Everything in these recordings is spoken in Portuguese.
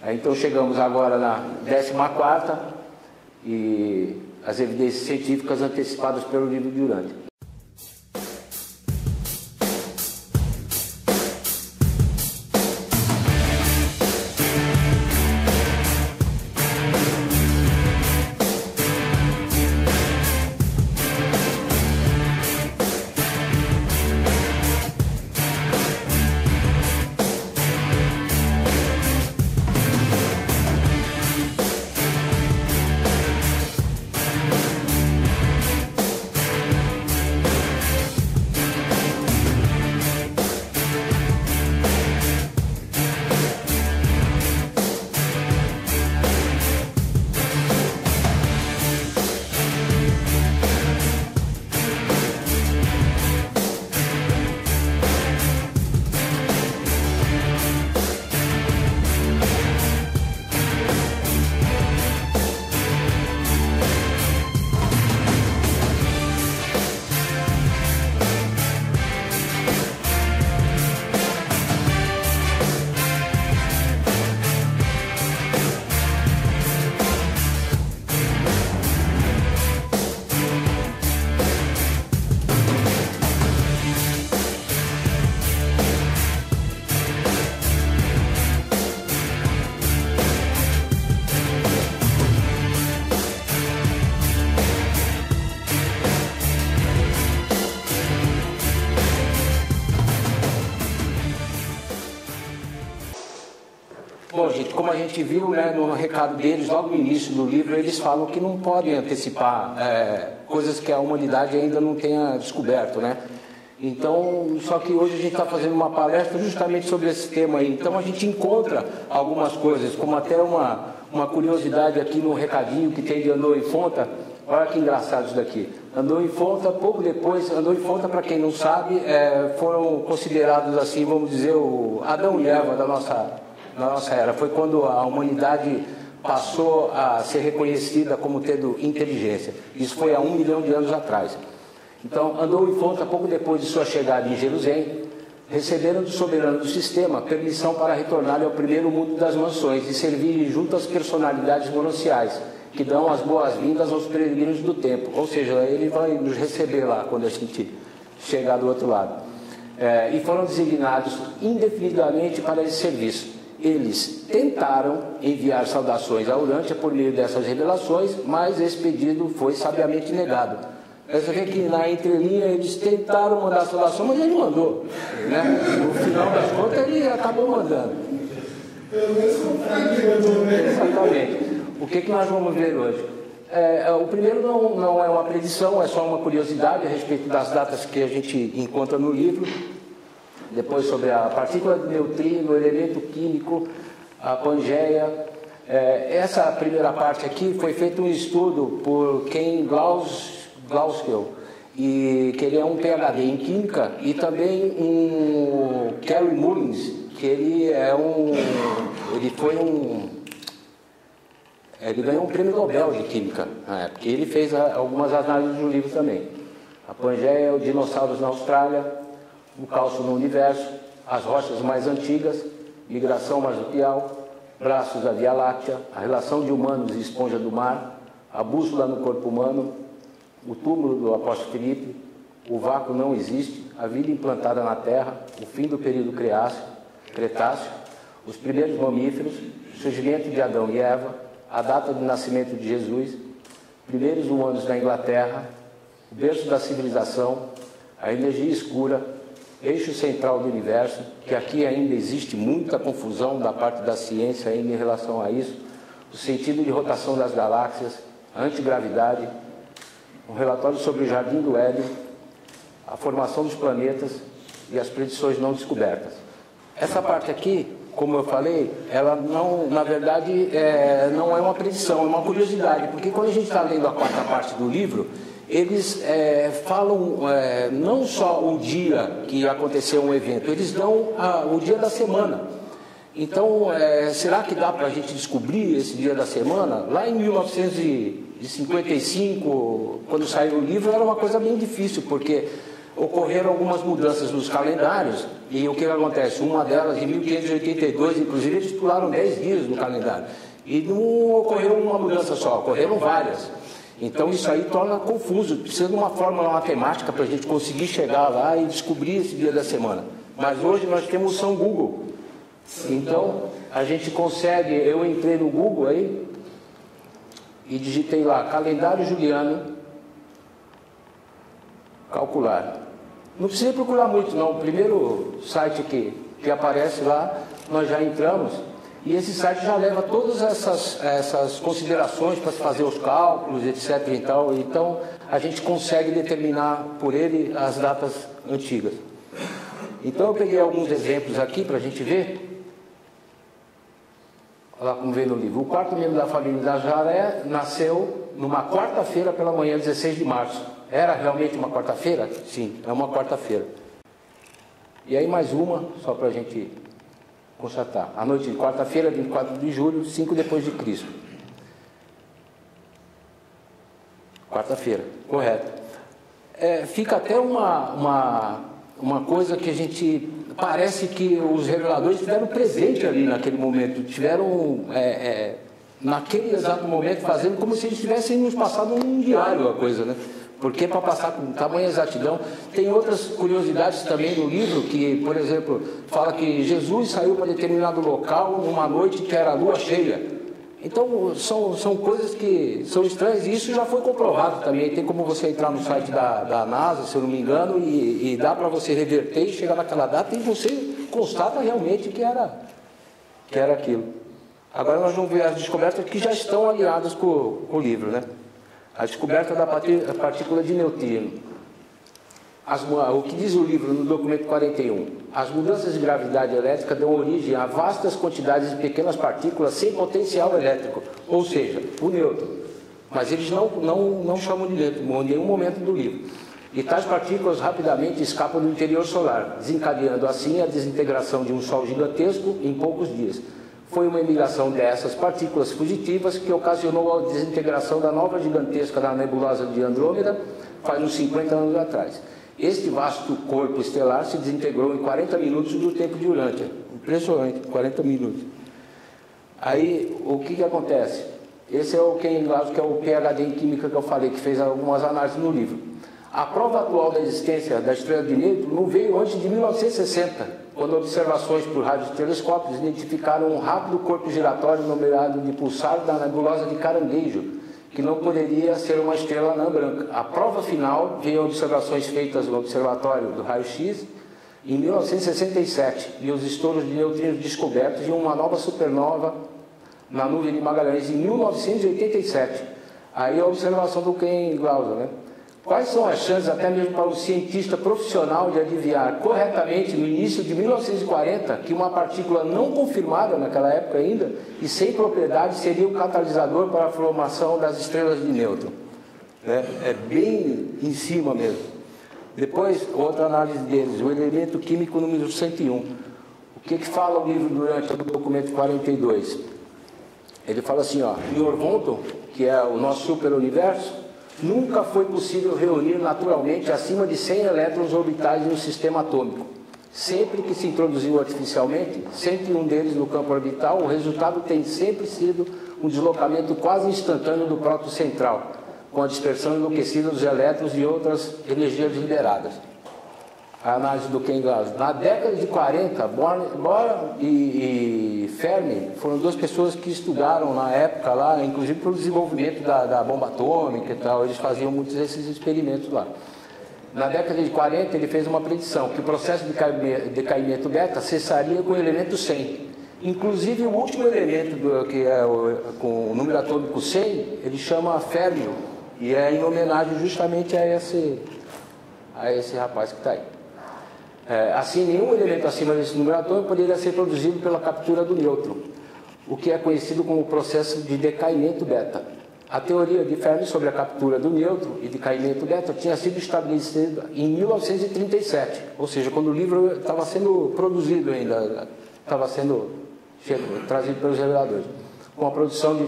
Então chegamos agora na 14ª e as evidências científicas antecipadas pelo livro de Durante. Bom, gente, como a gente viu, né, no recado deles, logo no início do livro, eles falam que não podem antecipar coisas que a humanidade ainda não tenha descoberto, né? Então, só que hoje a gente está fazendo uma palestra justamente sobre esse tema aí. Então a gente encontra algumas coisas, como até uma curiosidade aqui no recadinho que tem de Andou em Fonta. Olha que engraçado isso daqui. Andou em Fonta, pouco depois, Andou em Fonta, para quem não sabe, foram considerados assim, vamos dizer, o Adão e Eva da nossa era. Foi quando a humanidade passou a ser reconhecida como tendo inteligência. Isso foi há 1 milhão de anos atrás. Então, Andou em Fonta, pouco depois de sua chegada em Jerusalém, receberam do soberano do sistema permissão para retornar ao primeiro mundo das mansões e servirem junto às personalidades monaciais, que dão as boas-vindas aos peregrinos do tempo. Ou seja, ele vai nos receber lá quando a gente chegar do outro lado. E foram designados indefinidamente para esse serviço. Eles tentaram enviar saudações a Urântia por meio dessas revelações, mas esse pedido foi sabiamente negado. Você vê que na entrelinha eles tentaram mandar saudação, mas ele mandou, né? No final das contas ele acabou mandando. Exatamente. O que nós vamos ver hoje? O primeiro não é uma predição, é só uma curiosidade a respeito das datas que a gente encontra no livro. Depois sobre a partícula de neutrino, o elemento químico, a Pangeia. Essa primeira parte aqui foi feito um estudo por Ken Glaucel, e que ele é um PhD em Química, e também um Kerry Mullins, que ele ganhou um prêmio Nobel de Química na época, e ele fez algumas análises no livro também. A Pangeia, os dinossauros na Austrália, o cálcio no universo, as rochas mais antigas, migração marsupial, braços da Via Láctea, a relação de humanos e esponja do mar, a bússola no corpo humano, o túmulo do apóstolo Filipe, o vácuo não existe, a vida implantada na Terra, o fim do período Cretáceo, os primeiros mamíferos, o surgimento de Adão e Eva, a data do nascimento de Jesus, primeiros humanos na Inglaterra, o berço da civilização, a energia escura, eixo central do universo, que aqui ainda existe muita confusão da parte da ciência em relação a isso, o sentido de rotação das galáxias, a antigravidade, um relatório sobre o Jardim do Éden, a formação dos planetas e as predições não descobertas. Essa parte aqui, como eu falei, ela não, na verdade, não é uma predição, é uma curiosidade, porque quando a gente está lendo a quarta parte do livro, eles falam não só o dia que aconteceu um evento, eles dão o dia da semana. Então, será que dá para a gente descobrir esse dia da semana? Lá em 1955, quando saiu o livro, era uma coisa bem difícil, porque ocorreram algumas mudanças nos calendários, e o que acontece? Uma delas, em 1582, inclusive, eles pularam 10 dias no calendário. E não ocorreu uma mudança só, ocorreram várias. Então isso aí torna confuso, precisa de uma fórmula matemática para a gente conseguir chegar lá e descobrir esse dia da semana. Mas hoje nós temos o São Google. Então a gente consegue, eu entrei no Google aí e digitei lá, calendário juliano, calcular. Não precisa procurar muito não, o primeiro site que aparece lá, nós já entramos, e esse site já leva todas essas considerações para fazer os cálculos, etc. e tal. Então a gente consegue determinar por ele as datas antigas. Então eu peguei alguns exemplos aqui para a gente ver. Olha lá como vê no livro. O quarto membro da família da Jaré nasceu numa quarta-feira pela manhã, 16 de março. Era realmente uma quarta-feira? Sim, é uma quarta-feira. E aí mais uma, só para a gente constatar. A noite de quarta-feira, 24 de julho, 5 depois de Cristo. Quarta-feira, correto. Fica até uma coisa que a gente... Parece que os reveladores tiveram presente ali naquele momento. Tiveram, naquele exato momento, fazendo como se eles tivessem nos passado um diário a coisa, né? Porque para passar com tamanha exatidão, tem outras curiosidades também no livro, que, por exemplo, fala que Jesus saiu para determinado local numa noite que era lua cheia. Então, são coisas que são estranhas, e isso já foi comprovado também. Tem como você entrar no site da NASA, se eu não me engano, e dá para você reverter e chegar naquela data, e você constata realmente que era aquilo. Agora nós vamos ver as descobertas que já estão alinhadas com o livro, né? A descoberta da partícula de neutrino. O que diz o livro no documento 41? As mudanças de gravidade elétrica dão origem a vastas quantidades de pequenas partículas sem potencial elétrico, ou seja, o nêutron. Mas eles não chamam de nêutron em nenhum momento do livro. E tais partículas rapidamente escapam do interior solar, desencadeando assim a desintegração de um Sol gigantesco em poucos dias. Foi uma emigração dessas partículas fugitivas que ocasionou a desintegração da nova gigantesca da nebulosa de Andrômeda faz uns 50 anos atrás. Este vasto corpo estelar se desintegrou em 40 minutos do tempo de Urântia. Impressionante, 40 minutos. Aí, o que acontece? Esse é o Ken Glasgow, que é o PhD em Química que eu falei, que fez algumas análises no livro. A prova atual da existência da estrela de nêutron não veio antes de 1960, quando observações por radiotelescópios identificaram um rápido corpo giratório numerado de pulsar da nebulosa de Caranguejo, que não poderia ser uma estrela anã branca. A prova final veio observações feitas no observatório do raio-x em 1967, e os estouros de neutrinos descobertos em uma nova supernova na nuvem de Magalhães em 1987. Aí a observação do Ken Glasgow, né? Quais são as chances, até mesmo para um cientista profissional, de adivinhar corretamente, no início de 1940, que uma partícula não confirmada naquela época ainda, e sem propriedade, seria o catalisador para a formação das estrelas de nêutron? É bem em cima mesmo. Depois, outra análise deles, o elemento químico número 101. O que fala o livro durante o documento 42? Ele fala assim, ó, em Orvonton, que é o nosso superuniverso, nunca foi possível reunir naturalmente acima de 100 elétrons orbitais no sistema atômico. Sempre que se introduziu artificialmente, 101 deles no campo orbital, o resultado tem sempre sido um deslocamento quase instantâneo do próton central, com a dispersão enlouquecida dos elétrons e outras energias liberadas. A análise do Ken Glasgow. Na década de 40, Bohr e Fermi foram duas pessoas que estudaram na época lá, inclusive pelo desenvolvimento da bomba atômica e tal, eles faziam muitos desses experimentos lá. Na década de 40 ele fez uma predição que o processo de decaimento beta cessaria com o elemento 100. Inclusive o último elemento, que é com o número atômico 100, ele chama férmio, e é em homenagem justamente a esse rapaz que está aí. Assim, nenhum elemento acima desse número atômico poderia ser produzido pela captura do nêutron, o que é conhecido como processo de decaimento beta. A teoria de Fermi sobre a captura do nêutron e decaimento beta tinha sido estabelecida em 1937, ou seja, quando o livro estava sendo produzido ainda, estava sendo trazido pelos reveladores, com a produção de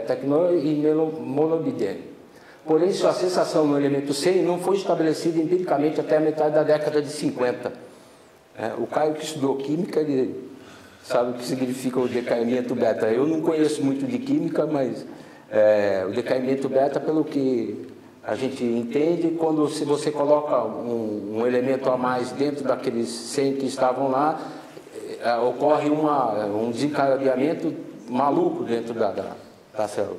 Technor e molybdênio. porém sua sensação no elemento 100 não foi estabelecida empiricamente até a metade da década de 50. O Caio, que estudou química, ele sabe o que significa o decaimento beta. Eu não conheço muito de química, mas o decaimento beta, pelo que a gente entende, quando você coloca um elemento a mais dentro daqueles 100 que estavam lá, ocorre um desencadeamento maluco dentro da célula.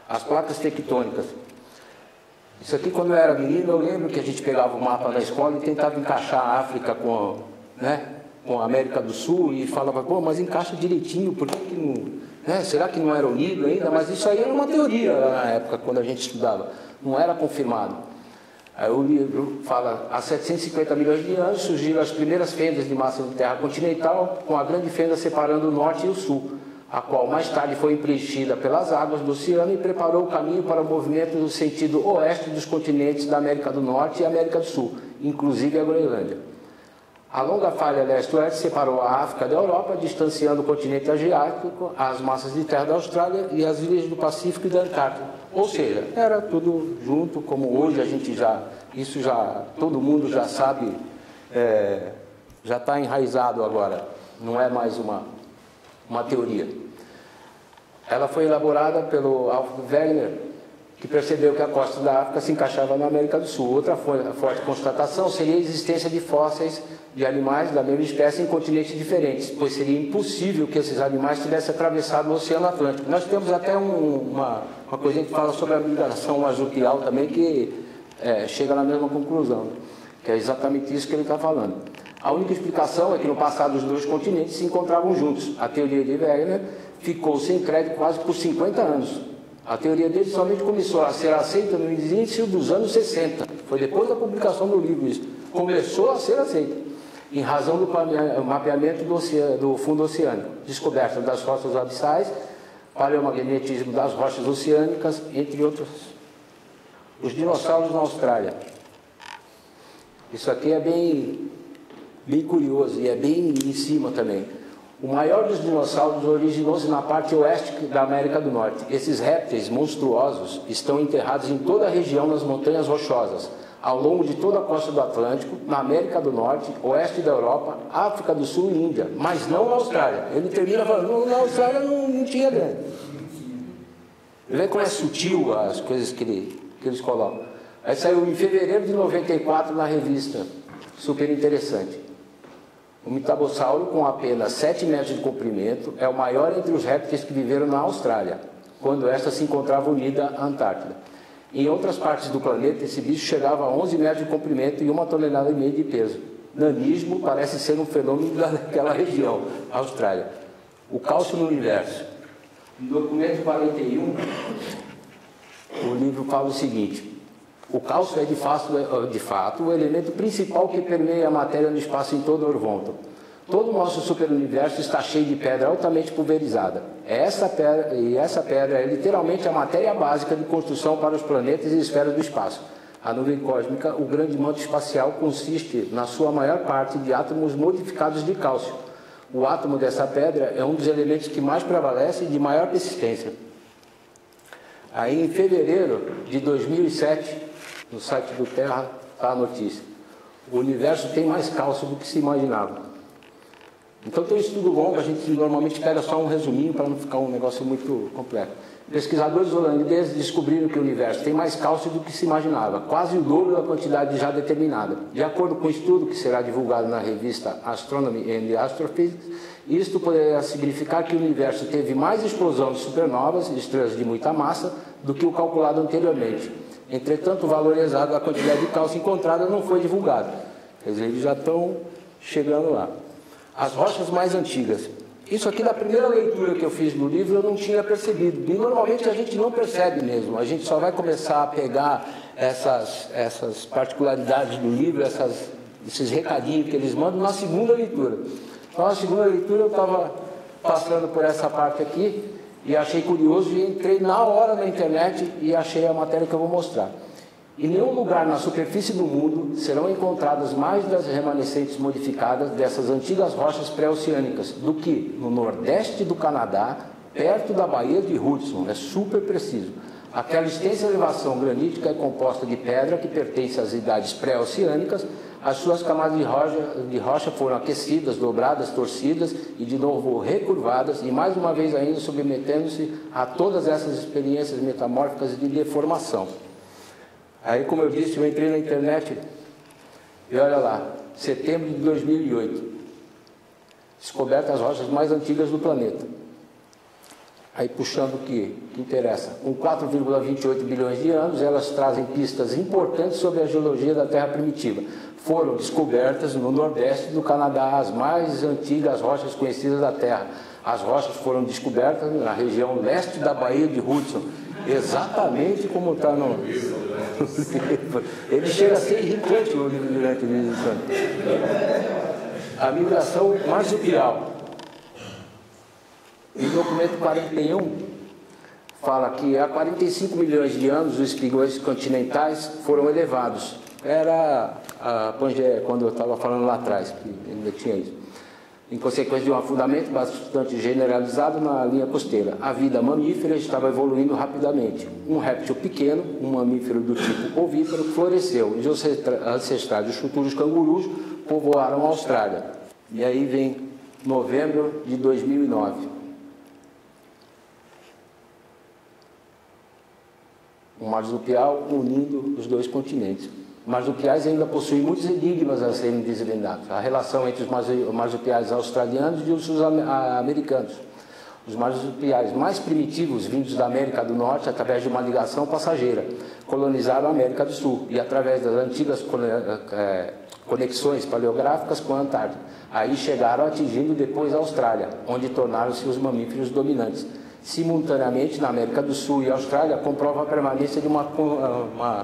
As placas tectônicas. Isso aqui, quando eu era menino, eu lembro que a gente pegava o mapa da escola e tentava encaixar a África com a América do Sul e falava, pô, mas encaixa direitinho, por que não, será que não era unido ainda? Mas isso aí era uma teoria na época, quando a gente estudava, não era confirmado. Aí o livro fala, há 750 milhões de anos surgiram as primeiras fendas de massa de terra continental, com a grande fenda separando o norte e o sul, a qual mais tarde foi preenchida pelas águas do oceano e preparou o caminho para o movimento no sentido oeste dos continentes da América do Norte e América do Sul, inclusive a Groenlândia. A longa falha leste-oeste separou a África da Europa, distanciando o continente asiático, as massas de terra da Austrália e as ilhas do Pacífico e da Antártida. Ou seja, era tudo junto, como hoje a gente todo mundo já sabe, já está enraizado agora, não é mais uma teoria. Ela foi elaborada pelo Alfred Wegener, que percebeu que a costa da África se encaixava na América do Sul. Outra forte constatação seria a existência de fósseis de animais da mesma espécie em continentes diferentes, pois seria impossível que esses animais tivessem atravessado o Oceano Atlântico. Nós temos até uma coisa que fala sobre a migração marsupial também, que chega na mesma conclusão, que é exatamente isso que ele está falando. A única explicação é que no passado os dois continentes se encontravam juntos. A teoria de Wegener ficou sem crédito quase por 50 anos. A teoria dele somente começou a ser aceita no início dos anos 60. Foi depois da publicação do livro isso. Começou a ser aceita, em razão do mapeamento do fundo oceânico, descoberta das rochas abissais, paleomagnetismo das rochas oceânicas, entre outros. Os dinossauros na Austrália. Isso aqui é bem curioso e é bem em cima também. O maior dos dinossauros originou-se na parte oeste da América do Norte. Esses répteis monstruosos estão enterrados em toda a região das montanhas rochosas, ao longo de toda a costa do Atlântico, na América do Norte, oeste da Europa, África do Sul e Índia, mas não na Austrália. Ele termina falando, na Austrália não tinha grande. Vê como é sutil as coisas que eles colocam. Aí saiu em fevereiro de 94 na revista, super interessante. O mitabossauro, com apenas 7 metros de comprimento, é o maior entre os répteis que viveram na Austrália, quando esta se encontrava unida à Antártida. Em outras partes do planeta, esse bicho chegava a 11 metros de comprimento e 1,5 toneladas de peso. Nanismo parece ser um fenômeno daquela região, Austrália. O cálcio no universo. No documento 41, o livro fala o seguinte: o cálcio é de fato o elemento principal que permeia a matéria no espaço em todo o Orvonton. Todo o nosso superuniverso está cheio de pedra altamente pulverizada. Essa pedra é literalmente a matéria básica de construção para os planetas e esferas do espaço. A nuvem cósmica, o grande manto espacial, consiste, na sua maior parte, de átomos modificados de cálcio. O átomo dessa pedra é um dos elementos que mais prevalece e de maior persistência. Aí, em fevereiro de 2007, no site do Terra, está a notícia: o universo tem mais cálcio do que se imaginava. Então tem um estudo longo, a gente normalmente pega só um resuminho para não ficar um negócio muito complexo. Pesquisadores holandeses descobriram que o universo tem mais cálcio do que se imaginava, quase o dobro da quantidade já determinada. De acordo com o estudo que será divulgado na revista Astronomy and Astrophysics, isto poderia significar que o universo teve mais explosão de supernovas, estrelas de muita massa, do que o calculado anteriormente. Entretanto, o valor exato da quantidade de cálcio encontrada não foi divulgado. Quer dizer, eles já estão chegando lá. As rochas mais antigas. Isso aqui, na primeira leitura que eu fiz do livro, eu não tinha percebido. E normalmente a gente não percebe mesmo. A gente só vai começar a pegar essas particularidades do livro, esses recadinhos que eles mandam na segunda leitura. Então, na segunda leitura eu estava passando por essa parte aqui e achei curioso e entrei na hora na internet e achei a matéria que eu vou mostrar. Em nenhum lugar na superfície do mundo serão encontradas mais das remanescentes modificadas dessas antigas rochas pré-oceânicas do que no nordeste do Canadá, perto da Baía de Hudson. É super preciso. Aquela extensa elevação granítica é composta de pedra que pertence às idades pré-oceânicas. As suas camadas de rocha foram aquecidas, dobradas, torcidas e de novo recurvadas, e mais uma vez ainda submetendo-se a todas essas experiências metamórficas de deformação. Aí, como eu disse, eu entrei na internet e olha lá, setembro de 2008, descobertas as rochas mais antigas do planeta. Aí puxando o que interessa, com 4,28 bilhões de anos, elas trazem pistas importantes sobre a geologia da Terra primitiva. Foram descobertas no nordeste do Canadá as mais antigas rochas conhecidas da Terra. As rochas foram descobertas na região leste da Baía de Hudson, exatamente como está no livro. Ele chega a ser irritante o livro durante a migração marsupial. Em documento 41, fala que há 45 milhões de anos os espigões continentais foram elevados. Era a Pangeia, quando eu estava falando lá atrás, que ainda tinha isso. Em consequência de um afundamento bastante generalizado na linha costeira. A vida mamífera estava evoluindo rapidamente. Um réptil pequeno, um mamífero do tipo ovíparo, floresceu. Os ancestrais dos futuros cangurus povoaram a Austrália. E aí vem novembro de 2009. Um marsupial unindo os dois continentes. Marsupiais ainda possuem muitos enigmas a serem desvendados. A relação entre os marsupiais australianos e os sul-americanos. Os marsupiais mais primitivos, vindos da América do Norte, através de uma ligação passageira, colonizaram a América do Sul e através das antigas conexões paleográficas com a Antártida. Aí chegaram atingindo depois a Austrália, onde tornaram-se os mamíferos dominantes. Simultaneamente, na América do Sul e Austrália, comprova a permanência de uma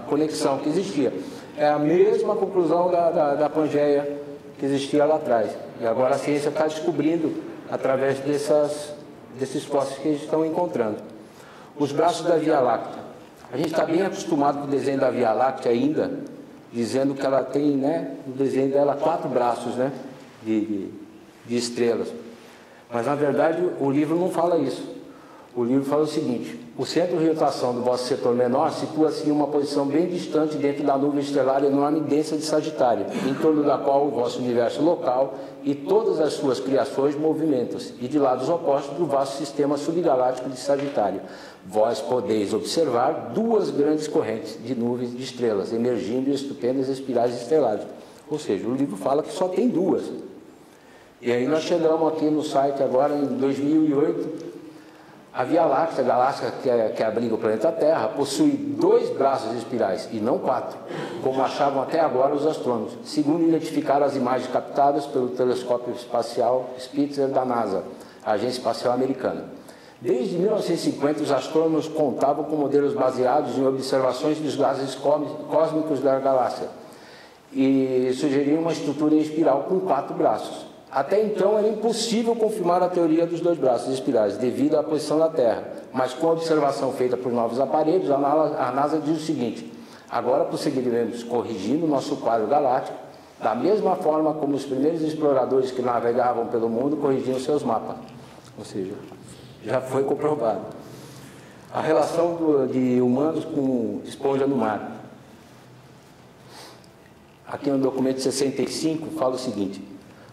conexão que existia. É a mesma conclusão da Pangeia que existia lá atrás. E agora a ciência está descobrindo através desses fósseis que eles estão encontrando. Os braços da Via Láctea. A gente está bem acostumado com o desenho da Via Láctea ainda, dizendo que ela tem, no desenho dela, 4 braços, de estrelas. Mas, na verdade, o livro não fala isso. O livro fala o seguinte: o centro de rotação do vosso setor menor situa-se em uma posição bem distante dentro da nuvem estelar enorme e densa de Sagitário, em torno da qual o vosso universo local e todas as suas criações movimentam-se, e de lados opostos do vasto sistema subgaláctico de Sagitário. Vós podeis observar 2 grandes correntes de nuvens de estrelas, emergindo em estupendas espirais estelares. Ou seja, o livro fala que só tem 2. E aí nós chegamos aqui no site agora, em 2008, a Via Láctea, a galáxia que abriga o planeta Terra, possui 2 braços espirais, e não 4, como achavam até agora os astrônomos, segundo identificaram as imagens captadas pelo telescópio espacial Spitzer da NASA, a Agência Espacial Americana. Desde 1950, os astrônomos contavam com modelos baseados em observações dos gases cósmicos da galáxia e sugeriam uma estrutura em espiral com 4 braços. Até então era impossível confirmar a teoria dos 2 braços espirais devido à posição da Terra, mas com a observação feita por novos aparelhos, a NASA diz o seguinte: agora prosseguiremos corrigindo nosso quadro galáctico da mesma forma como os primeiros exploradores que navegavam pelo mundo corrigiam seus mapas. Ou seja, já foi comprovado. A relação de humanos com esponja no mar. Aqui no documento 65 fala o seguinte: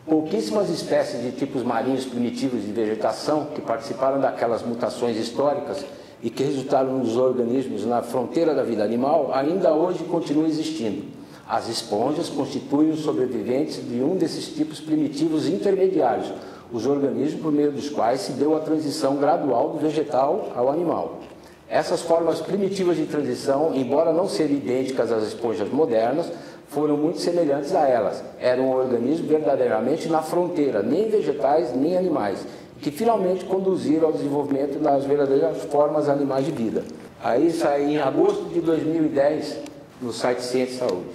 pouquíssimas espécies de tipos marinhos primitivos de vegetação que participaram daquelas mutações históricas e que resultaram nos organismos na fronteira da vida animal ainda hoje continuam existindo. As esponjas constituem os sobreviventes de um desses tipos primitivos intermediários, os organismos por meio dos quais se deu a transição gradual do vegetal ao animal. Essas formas primitivas de transição, embora não serem idênticas às esponjas modernas, foram muito semelhantes a elas. Eram um organismo verdadeiramente na fronteira, nem vegetais, nem animais, que finalmente conduziram ao desenvolvimento das verdadeiras formas animais de vida. Aí sai em agosto de 2010, no site Ciência e Saúde.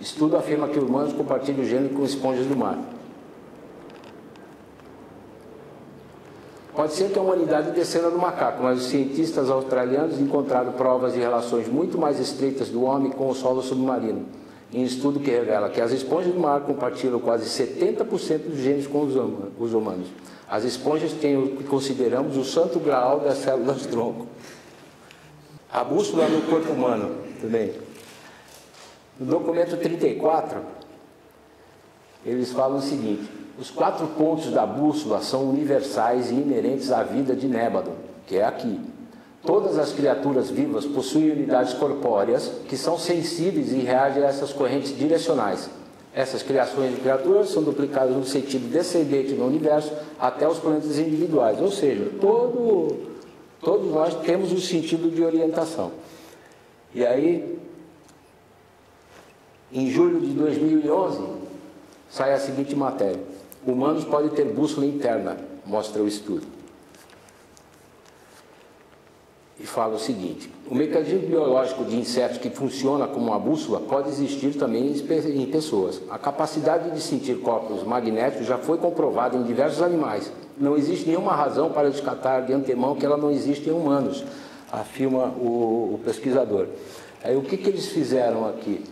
Estudo afirma que humanos compartilham o gene com esponjas do mar. Pode ser que a humanidade descenda do macaco, mas os cientistas australianos encontraram provas de relações muito mais estreitas do homem com o solo submarino, em estudo que revela que as esponjas do mar compartilham quase 70% dos genes com os humanos. As esponjas têm o que consideramos o santo graal das células tronco. A bússola no corpo humano, tudo bem. No documento 34, eles falam o seguinte: os 4 pontos da bússola são universais e inerentes à vida de Nébado, que é aqui. Todas as criaturas vivas possuem unidades corpóreas que são sensíveis e reagem a essas correntes direcionais. Essas criações de criaturas são duplicadas no sentido descendente no universo até os planetas individuais. Ou seja, todos nós temos um sentido de orientação. E aí, em julho de 2011, sai a seguinte matéria: humanos podem ter bússola interna, mostra o estudo. E fala o seguinte: o mecanismo biológico de insetos que funciona como uma bússola pode existir também em pessoas. A capacidade de sentir corpos magnéticos já foi comprovada em diversos animais. Não existe nenhuma razão para descartar de antemão que ela não existe em humanos, afirma o pesquisador. Aí o que eles fizeram aqui?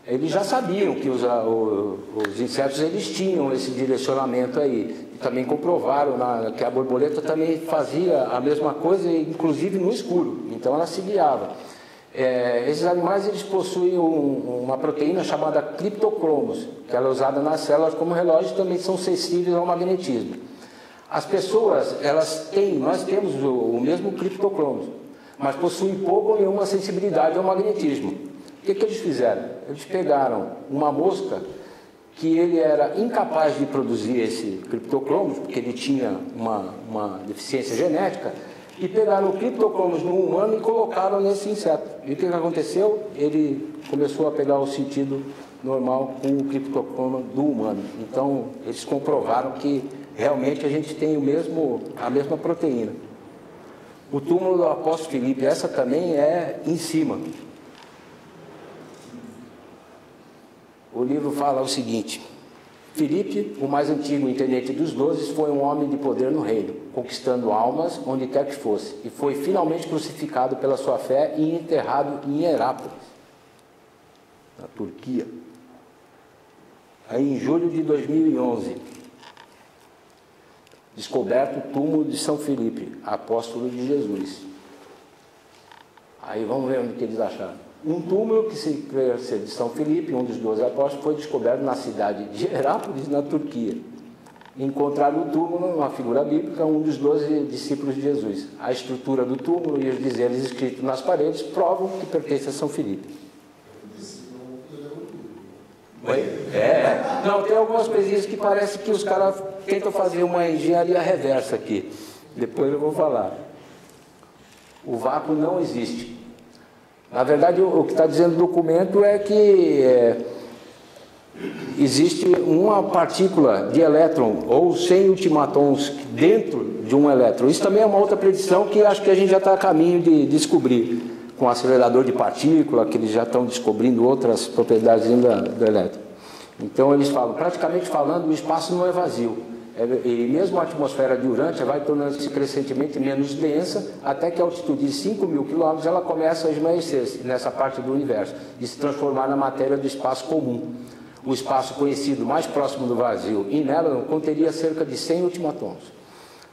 Eles já sabiam que os insetos eles tinham esse direcionamento aí. E também comprovaram que a borboleta também fazia a mesma coisa, inclusive no escuro. Então ela se guiava. Esses animais eles possuem uma proteína chamada criptocromos, que ela é usada nas células como relógio, e também são sensíveis ao magnetismo. As pessoas, nós temos o mesmo criptocromos, mas possuem pouco ou nenhuma sensibilidade ao magnetismo. O que eles fizeram? Eles pegaram uma mosca que ele era incapaz de produzir esse criptocromos, porque ele tinha uma deficiência genética, e pegaram o criptocromos no humano e colocaram nesse inseto. E o que aconteceu? Ele começou a pegar o sentido normal com o criptocromo do humano. Então, eles comprovaram que realmente a gente tem a mesma proteína. O túmulo do apóstolo Filipe, essa também é em cima. O livro fala o seguinte: Filipe, o mais antigo intendente dos 12, foi um homem de poder no reino, conquistando almas onde quer que fosse, e foi finalmente crucificado pela sua fé e enterrado em Herápolis, na Turquia. Aí, em julho de 2011, descoberto o túmulo de São Filipe, apóstolo de Jesus. Aí vamos ver onde que eles acharam. Um túmulo que se crê ser de São Filipe, um dos 12 apóstolos, foi descoberto na cidade de Herápolis, na Turquia. Encontraram o túmulo, uma figura bíblica, um dos 12 discípulos de Jesus. A estrutura do túmulo e os dizeres escritos nas paredes provam que pertence a São Filipe. Não, tem algumas coisinhas que parece que os caras tentam fazer uma engenharia reversa aqui. Depois eu vou falar. O vácuo não existe. Na verdade, o que está dizendo o documento é que existe uma partícula de elétron ou 100 ultimatons dentro de um elétron. Isso também é uma outra predição que acho que a gente já está a caminho de descobrir com o acelerador de partícula, que eles já estão descobrindo outras propriedades do elétron. Então eles falam, praticamente falando, o espaço não é vazio. E mesmo a atmosfera de Urântia vai tornando-se crescentemente menos densa, até que a altitude de 5.000 quilômetros ela começa a esmaecer nessa parte do universo e se transformar na matéria do espaço comum. O espaço conhecido mais próximo do vazio, Inélon, conteria cerca de 100 ultimatons,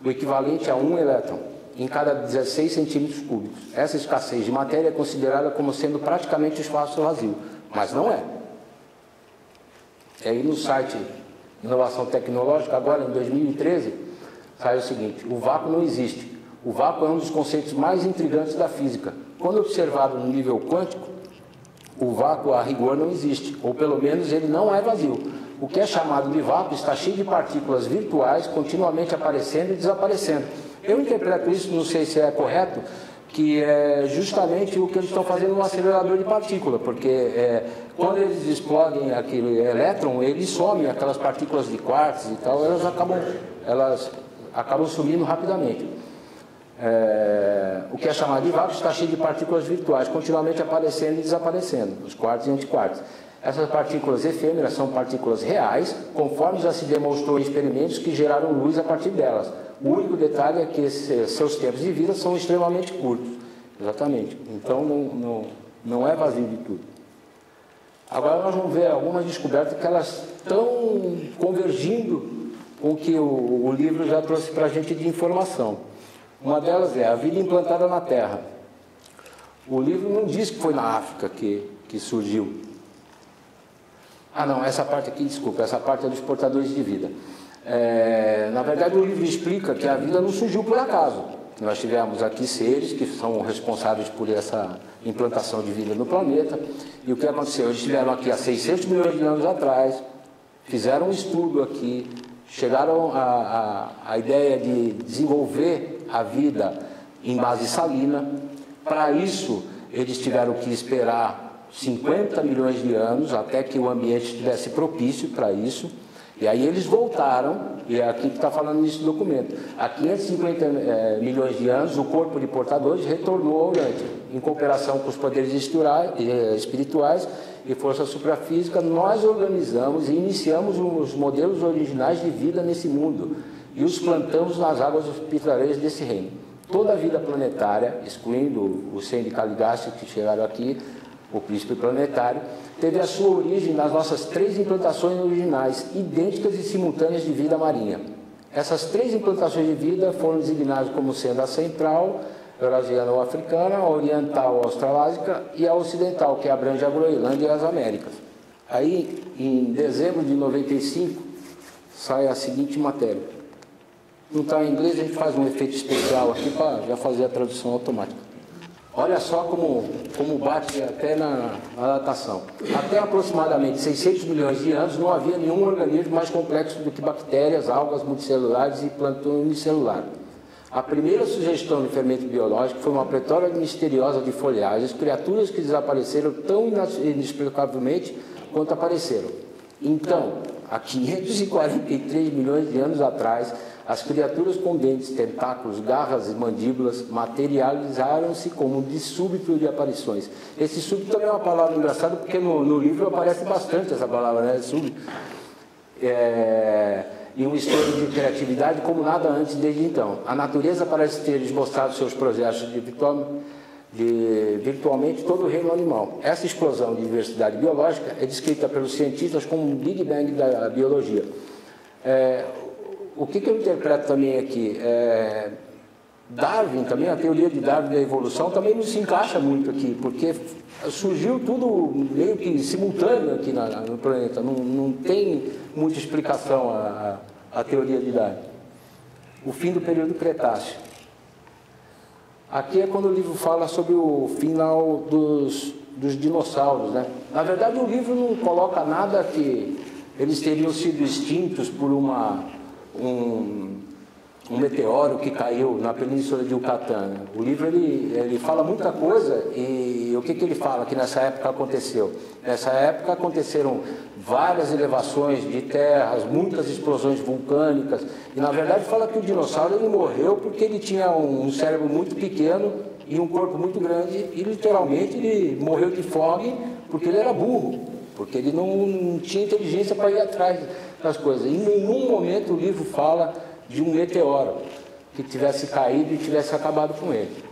o equivalente a 1 elétron em cada 16 centímetros cúbicos. Essa escassez de matéria é considerada como sendo praticamente o espaço vazio, mas não é. Aí no site Inovação Tecnológica, agora em 2013, sai o seguinte: o vácuo não existe. O vácuo é um dos conceitos mais intrigantes da física. Quando observado no nível quântico, o vácuo a rigor não existe, ou pelo menos ele não é vazio. O que é chamado de vácuo está cheio de partículas virtuais continuamente aparecendo e desaparecendo. Eu interpreto isso, não sei se é correto, que é justamente o que eles estão fazendo no acelerador de partícula, porque quando eles explodem aquele elétron, eles somem aquelas partículas de quartzo e tal, elas acabam sumindo rapidamente. O que é chamado de vácuo está cheio de partículas virtuais, continuamente aparecendo e desaparecendo, os quartos e antiquartos. Essas partículas efêmeras são partículas reais, conforme já se demonstrou em experimentos que geraram luz a partir delas. O único detalhe é que seus tempos de vida são extremamente curtos. Exatamente. Então não é vazio de tudo. Agora nós vamos ver algumas descobertas que elas estão convergindo com o que o livro já trouxe para a gente de informação. Uma delas é a vida implantada na Terra. O livro não diz que foi na África que surgiu. Ah, não, essa parte aqui, desculpa, essa parte é dos portadores de vida. Na verdade, o livro explica que a vida não surgiu por acaso. Nós tivemos aqui seres que são responsáveis por essa implantação de vida no planeta. E o que aconteceu? Eles estiveram aqui há 600 milhões de anos atrás, fizeram um estudo aqui, chegaram à ideia de desenvolver a vida em base salina. Para isso, eles tiveram que esperar 50 milhões de anos até que o ambiente estivesse propício para isso. E aí eles voltaram, e é aqui que está falando nesse documento. Há 550 milhões de anos, o corpo de portadores retornou ao Oriente. Em cooperação com os poderes espirituais e força suprafísica, nós organizamos e iniciamos os modelos originais de vida nesse mundo e os plantamos nas águas hospitaleiras desse reino. Toda a vida planetária, excluindo os 100 de Caligaste que chegaram aqui, o príncipe planetário, teve a sua origem nas nossas 3 implantações originais, idênticas e simultâneas de vida marinha. Essas 3 implantações de vida foram designadas como sendo a central, eurasiana ou africana, a oriental, australásica, e a ocidental, que abrange a Groenlândia e as Américas. Aí, em dezembro de 95, sai a seguinte matéria. Não está em inglês, a gente faz um efeito especial aqui para já fazer a tradução automática. Olha só como bate até na datação. Até aproximadamente 600 milhões de anos não havia nenhum organismo mais complexo do que bactérias, algas multicelulares e plâncton unicelular. A primeira sugestão de fermento biológico foi uma pletora misteriosa de folhagens, criaturas que desapareceram tão inexplicavelmente quanto apareceram. Então, há 543 milhões de anos atrás, as criaturas com dentes, tentáculos, garras e mandíbulas materializaram-se como de súbito de aparições. Esse súbito também é uma palavra engraçada, porque no livro aparece bastante essa palavra, né? Súbito. E uma história de criatividade como nada antes desde então. A natureza parece ter mostrado seus projetos de virtualmente todo o reino animal. Essa explosão de diversidade biológica é descrita pelos cientistas como um Big Bang da biologia. O que eu interpreto também aqui? Darwin, também a teoria de Darwin da evolução também não se encaixa muito aqui, porque surgiu tudo meio que simultâneo aqui no planeta, não tem muita explicação a teoria de Darwin. O fim do período Cretáceo. Aqui é quando o livro fala sobre o final dos dinossauros, né? Na verdade, o livro não coloca nada que eles teriam sido extintos por um meteoro que caiu na península de Yucatán. O livro ele fala muita coisa e o que ele fala que nessa época aconteceu? Nessa época aconteceram várias elevações de terras, muitas explosões vulcânicas e na verdade fala que o dinossauro ele morreu porque ele tinha um cérebro muito pequeno e um corpo muito grande e literalmente ele morreu de fome porque ele era burro, porque ele não tinha inteligência para ir atrás das coisas. Em nenhum momento o livro fala de um meteoro que tivesse caído e tivesse acabado com ele.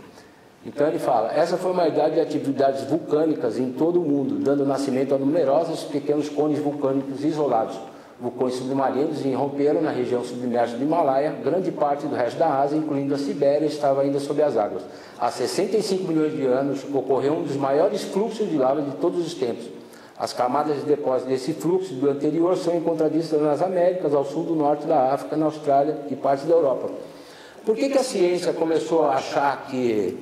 Então ele fala, essa foi uma idade de atividades vulcânicas em todo o mundo, dando nascimento a numerosos pequenos cones vulcânicos isolados. Vulcões submarinos irromperam na região submersa do Himalaia, grande parte do resto da Ásia, incluindo a Sibéria, estava ainda sob as águas. Há 65 milhões de anos ocorreu um dos maiores fluxos de lava de todos os tempos. As camadas de depósito desse fluxo do anterior são encontradas nas Américas, ao sul do norte da África, na Austrália e parte da Europa. Por que a ciência começou a achar que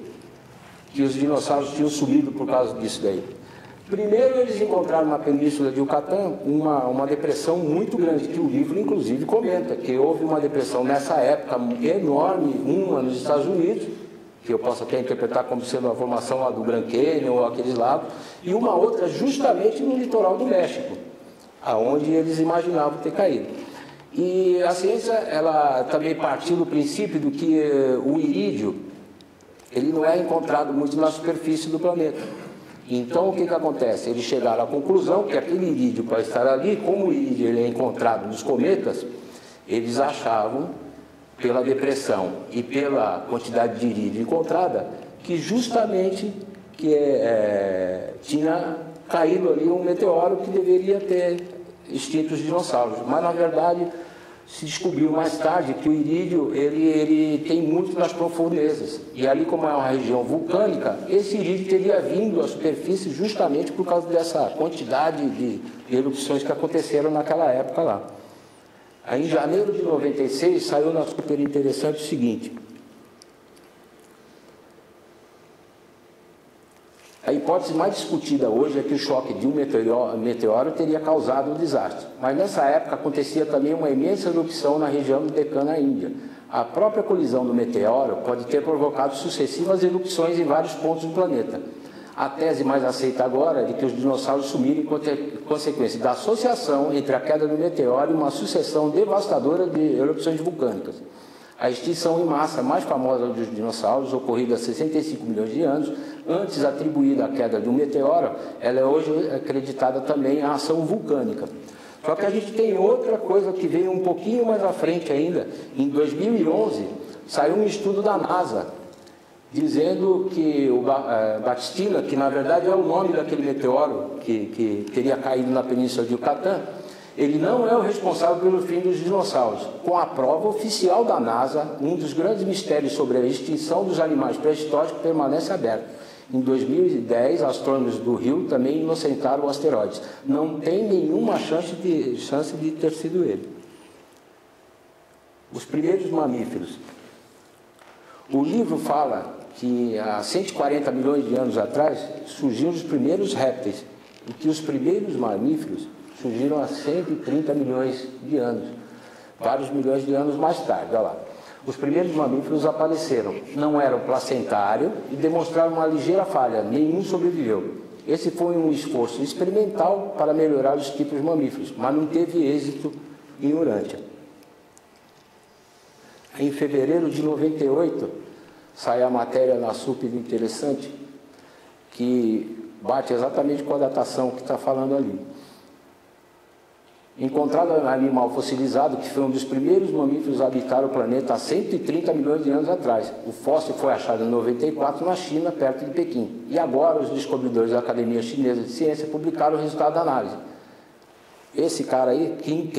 os dinossauros tinham sumido por causa disso daí? Primeiro, eles encontraram na península de Yucatán uma depressão muito grande, que o livro, inclusive, comenta, que houve uma depressão nessa época enorme, uma nos Estados Unidos, que eu posso até interpretar como sendo a formação lá do Grand Canyon ou aqueles lados, e uma outra justamente no litoral do México, aonde eles imaginavam ter caído. E a ciência, ela também partiu do princípio do que o irídio, ele não é encontrado muito na superfície do planeta. Então, o que acontece? Eles chegaram à conclusão que aquele irídio, para estar ali, como o irídio ele é encontrado nos cometas, eles achavam, pela depressão e pela quantidade de irídio encontrada, que justamente tinha caído ali um meteoro que deveria ter extinto os dinossauros. Mas, na verdade, Se descobriu mais tarde que o irídio ele tem muito nas profundezas. E ali, como é uma região vulcânica, esse irídio teria vindo à superfície justamente por causa dessa quantidade de erupções que aconteceram naquela época lá. Aí, em janeiro de 96, saiu na Super Interessante o seguinte: a hipótese mais discutida hoje é que o choque de um meteoro teria causado o desastre. Mas nessa época acontecia também uma imensa erupção na região do Deccan, na Índia. A própria colisão do meteoro pode ter provocado sucessivas erupções em vários pontos do planeta. A tese mais aceita agora é de que os dinossauros sumiram em consequência da associação entre a queda do meteoro e uma sucessão devastadora de erupções vulcânicas. A extinção em massa mais famosa dos dinossauros, ocorrida há 65 milhões de anos, antes atribuída à queda de um meteoro, ela é hoje acreditada também à ação vulcânica. Só que a gente tem outra coisa que veio um pouquinho mais à frente ainda. Em 2011, saiu um estudo da NASA, dizendo que o Batistina, que na verdade é o nome daquele meteoro que teria caído na Península de Yucatán, ele não é o responsável pelo fim dos dinossauros. Com a prova oficial da NASA, um dos grandes mistérios sobre a extinção dos animais pré-históricos permanece aberto. Em 2010, astrônomos do Rio também inocentaram o asteroide. Não tem nenhuma chance de ter sido ele. Os primeiros mamíferos. O livro fala que há 140 milhões de anos atrás surgiram os primeiros répteis, e que os primeiros mamíferos surgiram há 130 milhões de anos, vários milhões de anos mais tarde. Olha lá. Os primeiros mamíferos apareceram, não eram placentários e demonstraram uma ligeira falha, nenhum sobreviveu. Esse foi um esforço experimental para melhorar os tipos mamíferos, mas não teve êxito em Urântia. Em fevereiro de 98, sai a matéria na Super Interessante, que bate exatamente com a datação que está falando ali. Encontrado um animal fossilizado que foi um dos primeiros mamíferos a habitar o planeta há 130 milhões de anos atrás. O fóssil foi achado em 94 na China, perto de Pequim. E agora os descobridores da Academia Chinesa de Ciência publicaram o resultado da análise. Esse cara aí, Kim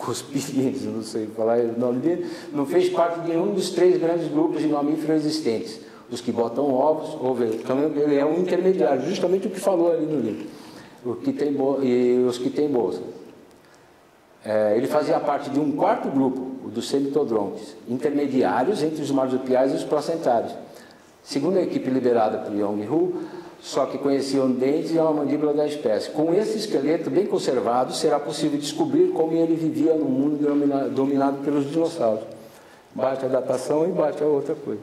Cuspidines, não sei falar o nome dele, não fez parte de nenhum dos 3 grandes grupos de mamíferos existentes. Os que botam ovos, ele é um intermediário, justamente o que falou ali no livro. E os que têm bolsa. Ele fazia parte de um 4º grupo, o dos semitodrontes, intermediários entre os marsupiais e os placentários. Segundo a equipe liderada por Yong-Hu, só que conheciam dentes e a mandíbula da espécie. Com esse esqueleto bem conservado, será possível descobrir como ele vivia no mundo dominado pelos dinossauros. Bate a datação e bate a outra coisa.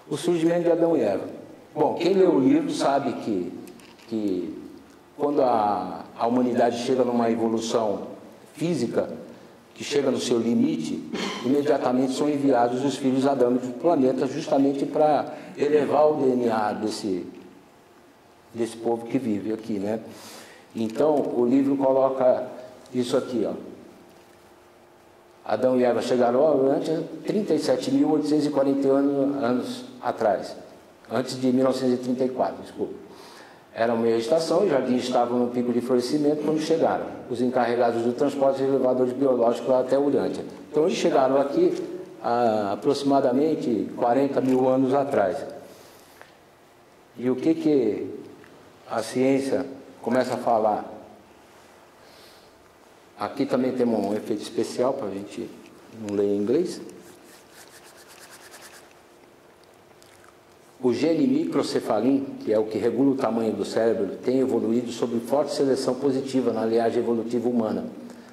O surgimento de Adão e Eva. Bom, quem lê o livro sabe que quando a humanidade chega numa evolução física, que chega no seu limite, imediatamente são enviados os filhos adâmicos do planeta justamente para elevar o DNA desse povo que vive aqui, né? Então, o livro coloca isso aqui, ó. Adão e Eva chegaram ao Urântia 37.841 anos atrás, antes de 1934, desculpa. Era meia estação, os jardins estavam no pico de florescimento quando chegaram. Os encarregados do transporte de elevadores biológicos até Urântia. Então, eles chegaram aqui há aproximadamente 40 mil anos atrás. E o que a ciência começa a falar? Aqui também tem um efeito especial para a gente não ler em inglês. O gene microcefalin, que é o que regula o tamanho do cérebro, tem evoluído sob forte seleção positiva na linhagem evolutiva humana.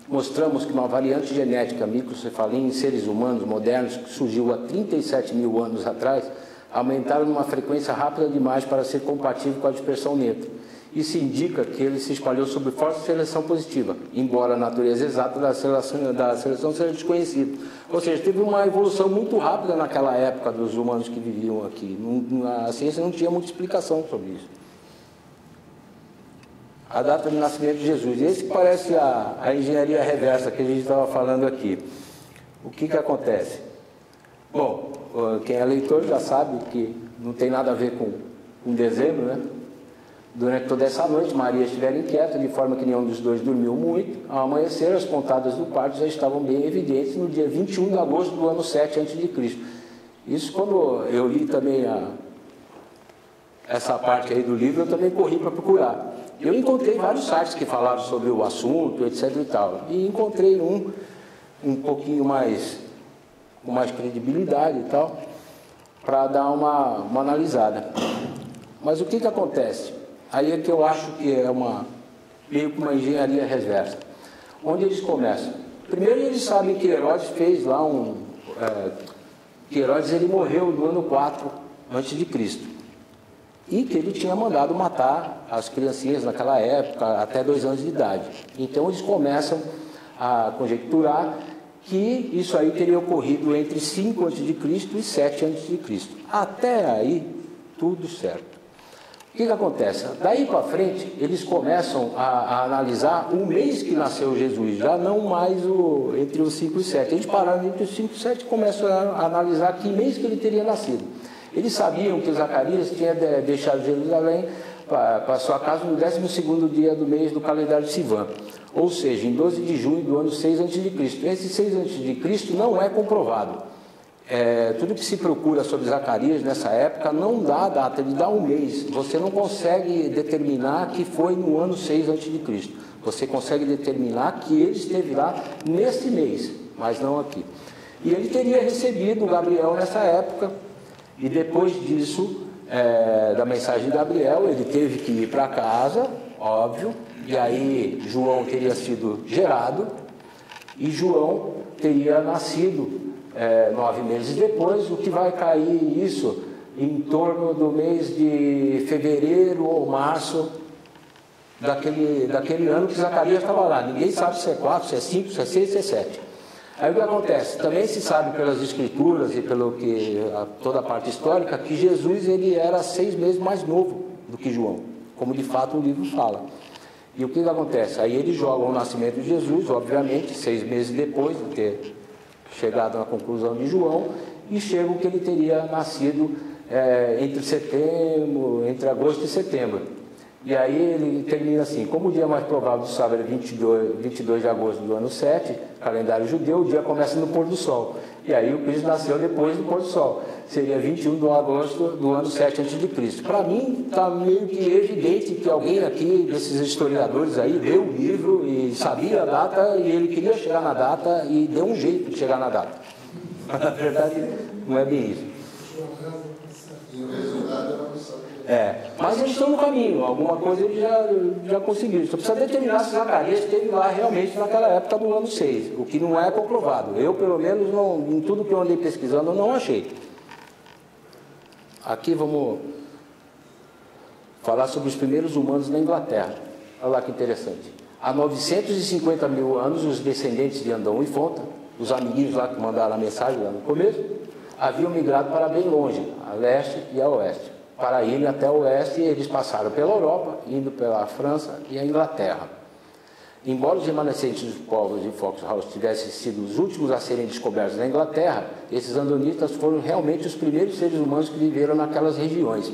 Mostramos que uma variante genética microcefalin em seres humanos modernos, que surgiu há 37 mil anos atrás, aumentaram numa frequência rápida demais para ser compatível com a dispersão neutra. Isso indica que ele se espalhou sob forte seleção positiva, embora a natureza exata da seleção seja desconhecida. Ou seja, teve uma evolução muito rápida naquela época dos humanos que viviam aqui. A ciência não tinha muita explicação sobre isso. A data de nascimento de Jesus. Esse parece a engenharia reversa que a gente estava falando aqui. O que acontece? Bom, quem é leitor já sabe que não tem nada a ver com dezembro, né? Durante toda essa noite, Maria estivera inquieta, de forma que nenhum dos dois dormiu muito. Ao amanhecer, as pontadas do parto já estavam bem evidentes no dia 21 de agosto do ano 7 a.C. Isso, quando eu li também essa parte aí do livro, eu também corri para procurar. Eu encontrei vários sites que falaram sobre o assunto, etc. e tal. E encontrei um pouquinho mais, com mais credibilidade e tal, para dar uma analisada. Mas o que acontece? Aí é que eu acho que é meio que uma engenharia reversa. Onde eles começam? Primeiro, eles sabem que Herodes fez lá que Herodes ele morreu no ano 4 a.C. E que ele tinha mandado matar as criancinhas naquela época, até 2 anos de idade. Então, eles começam a conjecturar que isso aí teria ocorrido entre 5 a.C. e 7 a.C. Até aí, tudo certo. O que acontece? Daí para frente, eles começam a analisar o mês que nasceu Jesus, já não mais entre os 5 e 7. Eles pararam entre os 5 e 7 e começam a analisar que mês que ele teria nascido. Eles sabiam que Zacarias tinha deixado Jerusalém para sua casa no 12º dia do mês do calendário de Sivan, ou seja, em 12 de junho do ano 6 a.C. Esse 6 a.C. não é comprovado. Tudo que se procura sobre Zacarias nessa época não dá a data, ele dá um mês. Você não consegue determinar que foi no ano 6 a.C. Você consegue determinar que ele esteve lá nesse mês, mas não aqui. E ele teria recebido Gabriel nessa época, e depois disso, da mensagem de Gabriel, ele teve que ir para casa, óbvio, e aí João teria sido gerado, e João teria nascido 9 meses depois, o que vai cair isso em torno do mês de fevereiro ou março daquele ano que Zacarias estava lá. Ninguém sabe se é 4, se é 5, se é 6, se é 7. Aí o que acontece? Também se sabe pelas escrituras e pelo que toda a parte histórica que Jesus ele era 6 meses mais novo do que João, como de fato o livro fala. E o que acontece? Aí eles jogam o nascimento de Jesus, obviamente, 6 meses depois de ter chegado na conclusão de João, e chegam que ele teria nascido entre agosto e setembro. E aí ele termina assim: como o dia mais provável do sábado é 22 de agosto do ano 7, calendário judeu, o dia começa no pôr do sol. E aí o Cristo nasceu depois do pôr do sol. Seria 21 de agosto do ano 7 a.C. Para mim, está meio que evidente que alguém aqui, desses historiadores aí, leu o livro e sabia a data, e ele queria chegar na data e deu um jeito de chegar na data. Mas, na verdade, não é bem isso. Mas eles estão no caminho, alguma coisa eles já conseguiram. Só precisa determinar se Zacarias esteve lá realmente naquela época do ano 6, o que não é comprovado. Eu, pelo menos, em tudo que eu andei pesquisando, eu não achei. Aqui vamos falar sobre os primeiros humanos na Inglaterra. Olha lá que interessante. Há 950 mil anos, os descendentes de Adão e Fonta, os amiguinhos lá que mandaram a mensagem lá no começo, haviam migrado para bem longe, a leste e a oeste. Para ir até o oeste, eles passaram pela Europa, indo pela França e a Inglaterra. Embora os remanescentes dos povos de Foxhouse tivessem sido os últimos a serem descobertos na Inglaterra, esses andonistas foram realmente os primeiros seres humanos que viveram naquelas regiões.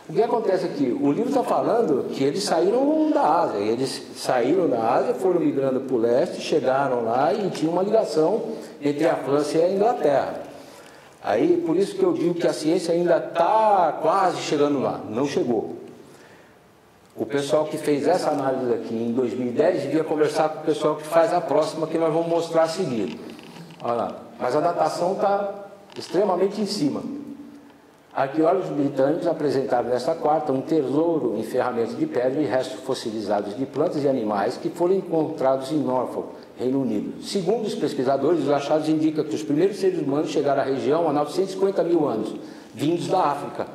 O que acontece aqui? O livro está falando que eles saíram da Ásia. Eles saíram da Ásia, foram migrando para o leste, chegaram lá e tinha uma ligação entre a França e a Inglaterra. Aí, por isso que eu digo que a ciência ainda está quase chegando lá. Não chegou. O pessoal que fez essa análise aqui em 2010 devia conversar com o pessoal que faz a próxima, que nós vamos mostrar a seguir. Olha lá. Mas a datação está extremamente em cima. Arqueólogos britânicos apresentaram nesta quarta um tesouro em ferramentas de pedra e restos fossilizados de plantas e animais que foram encontrados em Norfolk, Reino Unido. Segundo os pesquisadores, os achados indicam que os primeiros seres humanos chegaram à região há 950 mil anos, vindos da África.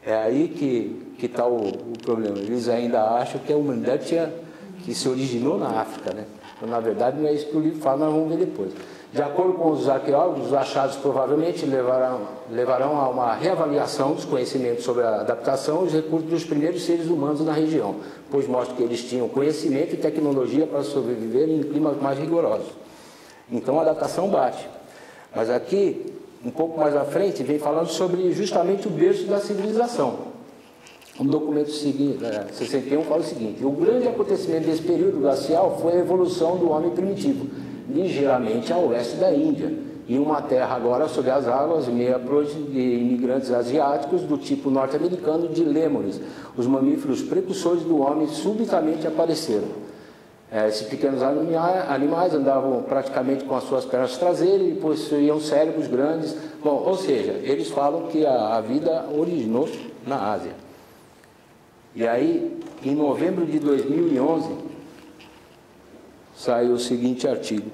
É aí que está o problema. Eles ainda acham que a humanidade que se originou na África, né? Então, na verdade, não é isso que o livro fala, nós vamos ver depois. De acordo com os arqueólogos, os achados provavelmente levarão a uma reavaliação dos conhecimentos sobre a adaptação e os recursos dos primeiros seres humanos na região, pois mostra que eles tinham conhecimento e tecnologia para sobreviver em climas mais rigorosos. Então a adaptação bate. Mas aqui, um pouco mais à frente, vem falando sobre justamente o berço da civilização. Um documento 61 fala o seguinte: o grande acontecimento desse período glacial foi a evolução do homem primitivo, ligeiramente a oeste da Índia, em uma terra agora sob as águas, meia prole de imigrantes asiáticos do tipo norte-americano de lêmures. Os mamíferos precursores do homem subitamente apareceram. Esses pequenos animais andavam praticamente com as suas pernas traseiras e possuíam cérebros grandes. Bom, ou seja, eles falam que a vida originou na Ásia. E aí, em novembro de 2011, saiu o seguinte artigo.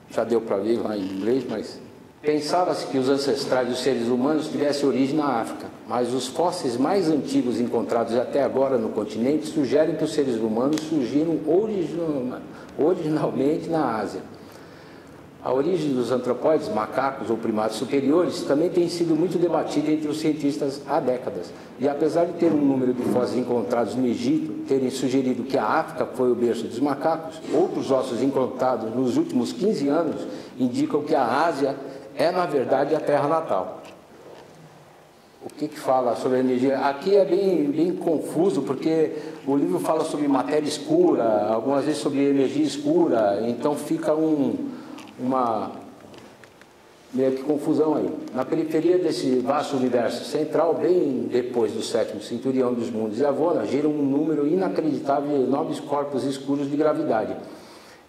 Já deu para ver lá em inglês, mas... Pensava-se que os ancestrais dos seres humanos tivessem origem na África, mas os fósseis mais antigos encontrados até agora no continente sugerem que os seres humanos surgiram originalmente na Ásia. A origem dos antropóides, macacos ou primatas superiores, também tem sido muito debatida entre os cientistas há décadas. E apesar de ter um número de fósseis encontrados no Egito terem sugerido que a África foi o berço dos macacos, outros ossos encontrados nos últimos 15 anos indicam que a Ásia é, na verdade, a terra natal. O que fala sobre a energia? Aqui é bem confuso, porque o livro fala sobre matéria escura, algumas vezes sobre energia escura, então fica uma meio que confusão aí. Na periferia desse vasto universo central, bem depois do sétimo cinturão dos mundos e Avona, gira um número inacreditável de enormes corpos escuros de gravidade.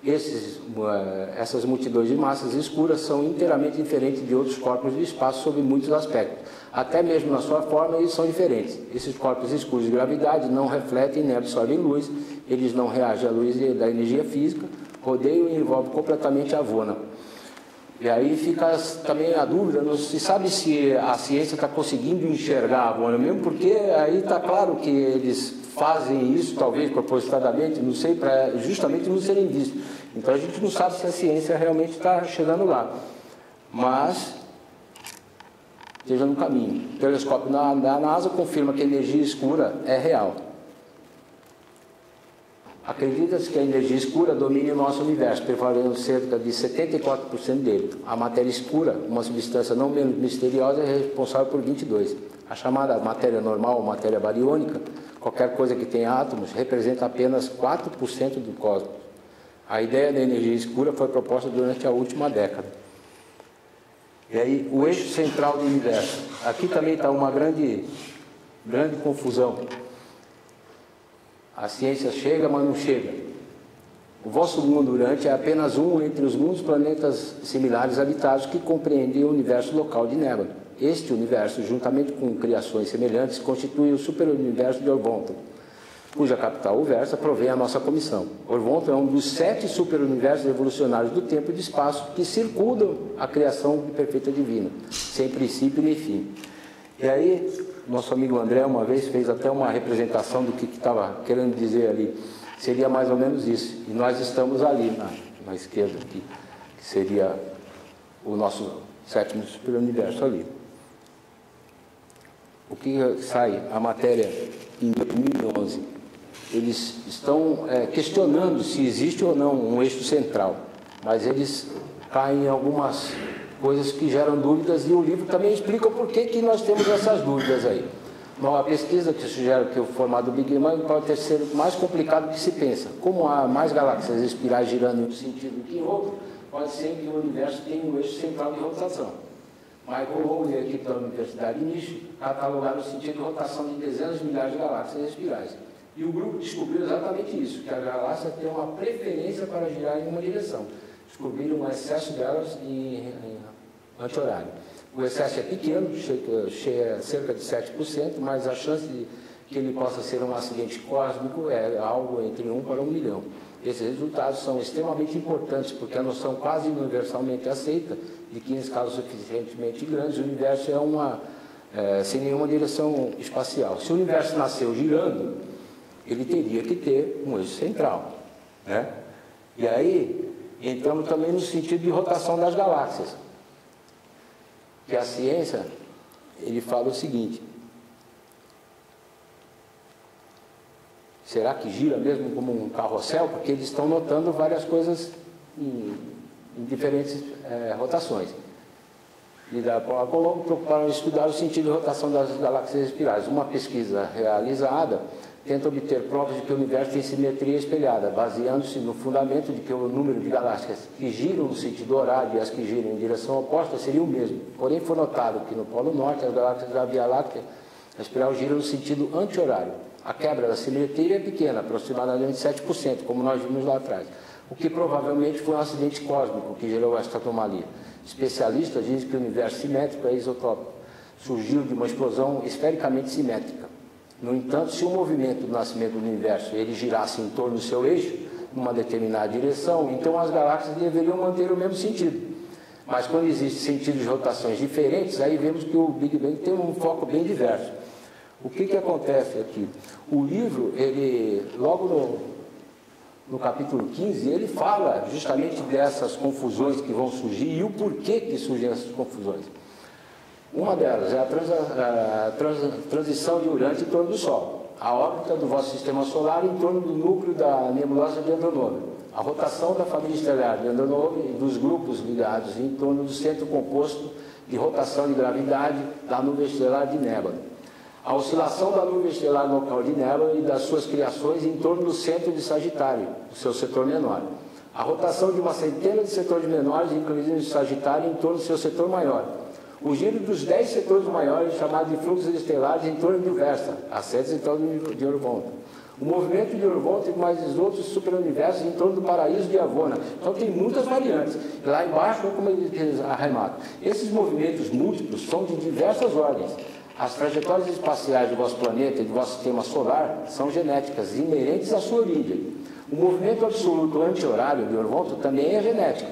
Essas multidões de massas escuras são inteiramente diferentes de outros corpos do espaço sob muitos aspectos. Até mesmo na sua forma, eles são diferentes. Esses corpos escuros de gravidade não refletem nem absorvem luz, eles não reagem à luz da energia física, rodeiam e envolvem completamente a Avona. E aí fica também a dúvida, não se sabe se a ciência está conseguindo enxergar a Avona mesmo, porque aí está claro que eles fazem isso, talvez propositadamente, não sei, para justamente não serem vistos. Então a gente não sabe se a ciência realmente está chegando lá. Mas esteja no caminho. O telescópio da NASA confirma que a energia escura é real. Acredita-se que a energia escura domine o nosso universo, prevalecendo cerca de 74% dele. A matéria escura, uma substância não menos misteriosa, é responsável por 22%. A chamada matéria normal, matéria bariônica, qualquer coisa que tenha átomos, representa apenas 4% do cosmos. A ideia da energia escura foi proposta durante a última década. E aí, o eixo central do universo. Aqui também está uma grande confusão. A ciência chega, mas não chega. O vosso mundo Urante é apenas um entre os muitos planetas similares habitados que compreendem o universo local de Nébano. Este universo, juntamente com criações semelhantes, constitui o superuniverso de Orvonton, cuja capital, Uversa, provém a nossa comissão. Orvonton é um dos 7 superuniversos evolucionários do tempo e do espaço que circundam a criação perfeita divina, sem princípio nem fim. E aí, nosso amigo André, uma vez, fez até uma representação do que estava querendo dizer ali. Seria mais ou menos isso. E nós estamos ali, na esquerda, que seria o nosso 7º superuniverso ali. O que sai, a matéria, em 2011, eles estão questionando se existe ou não um eixo central, mas eles caem em algumas coisas que geram dúvidas, e o livro também explica por que nós temos essas dúvidas aí. Uma pesquisa que sugere que o formato do Big Bang pode ser mais complicado do que se pensa. Como há mais galáxias espirais girando em um sentido do que em outro, pode ser que o universo tenha um eixo central de rotação. Michael Rowe e a equipe da Universidade de Niche catalogaram o sentido de rotação de dezenas de milhares de galáxias espirais. E o grupo descobriu exatamente isso, que a galáxia tem uma preferência para girar em uma direção. Descobriram um excesso delas em anti-horário. O excesso é pequeno, cerca de 7%, mas a chance de que ele possa ser um acidente cósmico é algo entre 1 para 1 milhão. Esses resultados são extremamente importantes, porque a noção quase universalmente aceita de que em escalas suficientemente grandes o universo é sem nenhuma direção espacial. Se o universo nasceu girando, ele teria que ter um eixo central, né? E aí entramos também no sentido de rotação das galáxias, que a ciência, ele fala o seguinte: será que gira mesmo como um carrossel? Porque eles estão notando várias coisas em diferentes rotações. liderado por Colombo, preocuparam em estudar o sentido de rotação das galáxias espirais. Uma pesquisa realizada tenta obter provas de que o universo tem simetria espelhada, baseando-se no fundamento de que o número de galáxias que giram no sentido horário e as que giram em direção oposta seria o mesmo. Porém, foi notado que no Polo Norte, as galáxias da Via Láctea, a espiral gira no sentido anti-horário. A quebra da simetria é pequena, aproximadamente 7%, como nós vimos lá atrás, o que provavelmente foi um acidente cósmico que gerou esta anomalia. Especialistas dizem que o universo simétrico é isotópico, surgiu de uma explosão esfericamente simétrica. No entanto, se o movimento do nascimento do universo ele girasse em torno do seu eixo, numa determinada direção, então as galáxias deveriam manter o mesmo sentido. Mas quando existem sentidos de rotações diferentes, aí vemos que o Big Bang tem um foco bem diverso. O que acontece aqui? O livro, ele, logo no capítulo 15, ele fala justamente dessas confusões que vão surgir e o porquê que surgem essas confusões. Uma delas é a transição de Urântia em torno do Sol, a órbita do vosso sistema solar em torno do núcleo da nebulosa de Andronovi, a rotação da família estelar de Andronovi e dos grupos ligados em torno do centro composto de rotação de gravidade da nuvem estelar de Nébula, a oscilação da nuvem estelar local de Nébula e das suas criações em torno do centro de Sagitário, o seu setor menor. A rotação de uma centena de setores menores, incluindo o Sagitário, em torno do seu setor maior. O giro dos 10 setores maiores, chamado de fluxos estelares, em torno de Versa, a sede central de Orvonta. O movimento de Orvonta e mais os outros superuniversos em torno do paraíso de Avona. Então tem muitas variantes. Lá embaixo, como eles arrematam. Esses movimentos múltiplos são de diversas ordens. As trajetórias espaciais do vosso planeta e do vosso sistema solar são genéticas, inerentes à sua origem. O movimento absoluto anti-horário de Orvonta também é genético,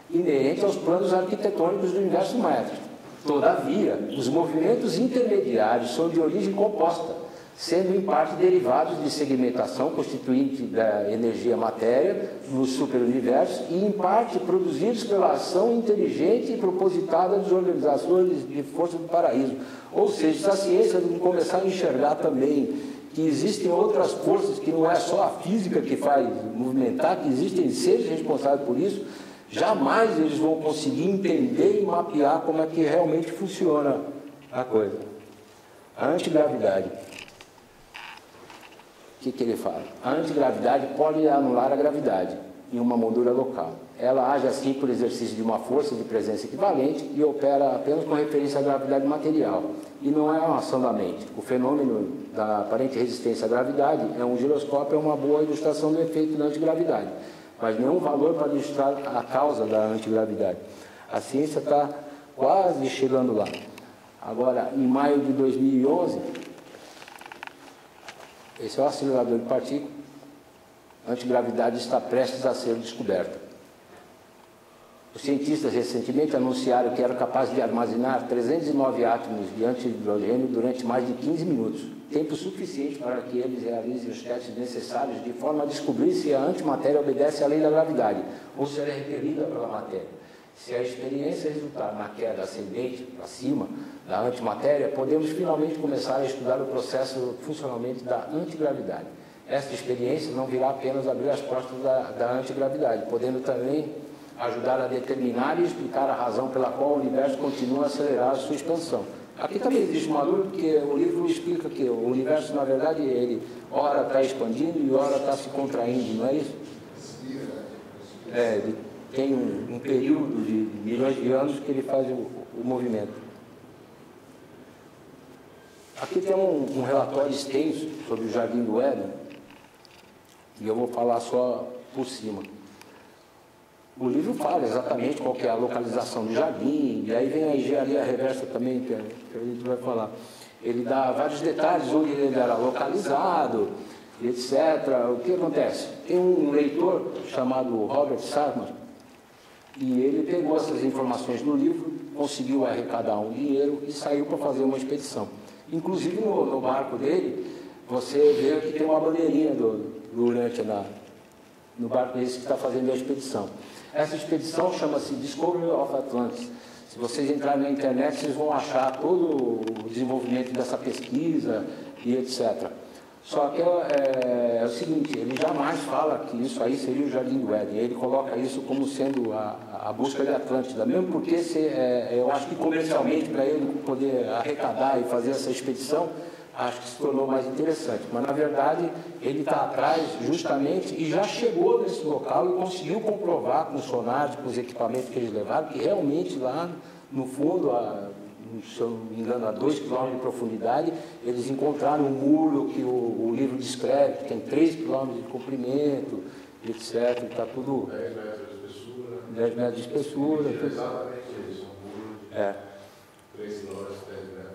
inerente aos planos arquitetônicos do universo métrico. Todavia, os movimentos intermediários são de origem composta, sendo em parte derivados de segmentação constituinte da energia matéria no superuniverso e em parte produzidos pela ação inteligente e propositada das organizações de força do paraíso. Ou seja, se a ciência não começar a enxergar também que existem outras forças, que não é só a física que faz movimentar, que existem seres responsáveis por isso, jamais eles vão conseguir entender e mapear como é que realmente funciona a coisa. A antigravidade. O que ele fala? A antigravidade pode anular a gravidade em uma moldura local. Ela age assim por exercício de uma força de presença equivalente e opera apenas com referência à gravidade material. E não é uma ação da mente. O fenômeno da aparente resistência à gravidade é um giroscópio, é uma boa ilustração do efeito da antigravidade, mas nenhum valor para ilustrar a causa da antigravidade. A ciência está quase chegando lá. Agora, em maio de 2011, esse é o acelerador de partículas, a antigravidade está prestes a ser descoberta. Os cientistas recentemente anunciaram que eram capazes de armazenar 309 átomos de antihidrogênio durante mais de 15 minutos, tempo suficiente para que eles realizem os testes necessários de forma a descobrir se a antimatéria obedece à lei da gravidade ou se ela é repelida pela matéria. Se a experiência resultar na queda ascendente para cima da antimatéria, podemos finalmente começar a estudar o processo funcionalmente da antigravidade. Esta experiência não virá apenas abrir as portas da antigravidade, podendo também ajudar a determinar e explicar a razão pela qual o universo continua a acelerar a sua expansão. Aqui também existe uma dúvida, porque o livro explica que o universo, na verdade, ele ora está expandindo e ora está se contraindo, não é isso? Ele tem um período de milhões de anos que ele faz o movimento. Aqui tem um relatório extenso sobre o Jardim do Éden, e eu vou falar só por cima. O livro fala exatamente qual que é a localização do jardim, e aí vem a engenharia reversa também, que a gente vai falar. Ele dá vários detalhes onde ele era localizado, etc. O que acontece? Tem um leitor chamado Robert Sarman, e ele pegou essas informações do livro, conseguiu arrecadar um dinheiro e saiu para fazer uma expedição. Inclusive no barco dele, você vê que tem uma bandeirinha do Urântia no barco desse que está fazendo a expedição. Essa expedição chama-se Discovery of Atlantis. Se vocês entrarem na internet, vocês vão achar todo o desenvolvimento dessa pesquisa e etc. Só que é o seguinte, ele jamais fala que isso aí seria o Jardim do Éden. Ele coloca isso como sendo a busca de Atlântida, mesmo porque eu acho que comercialmente, para ele poder arrecadar e fazer essa expedição, acho que se tornou mais interessante. Mas, na verdade, ele está atrás justamente e já chegou nesse local e conseguiu comprovar com os sonares, com os equipamentos que eles levaram, que realmente lá no fundo, se eu não me engano, a 2 km de profundidade, eles encontraram um muro que o livro descreve, que tem 3 km de comprimento, etc. Está tudo... 10 metros de espessura. 10 metros de espessura. É exatamente isso, um muro de 3 km, 10 metros.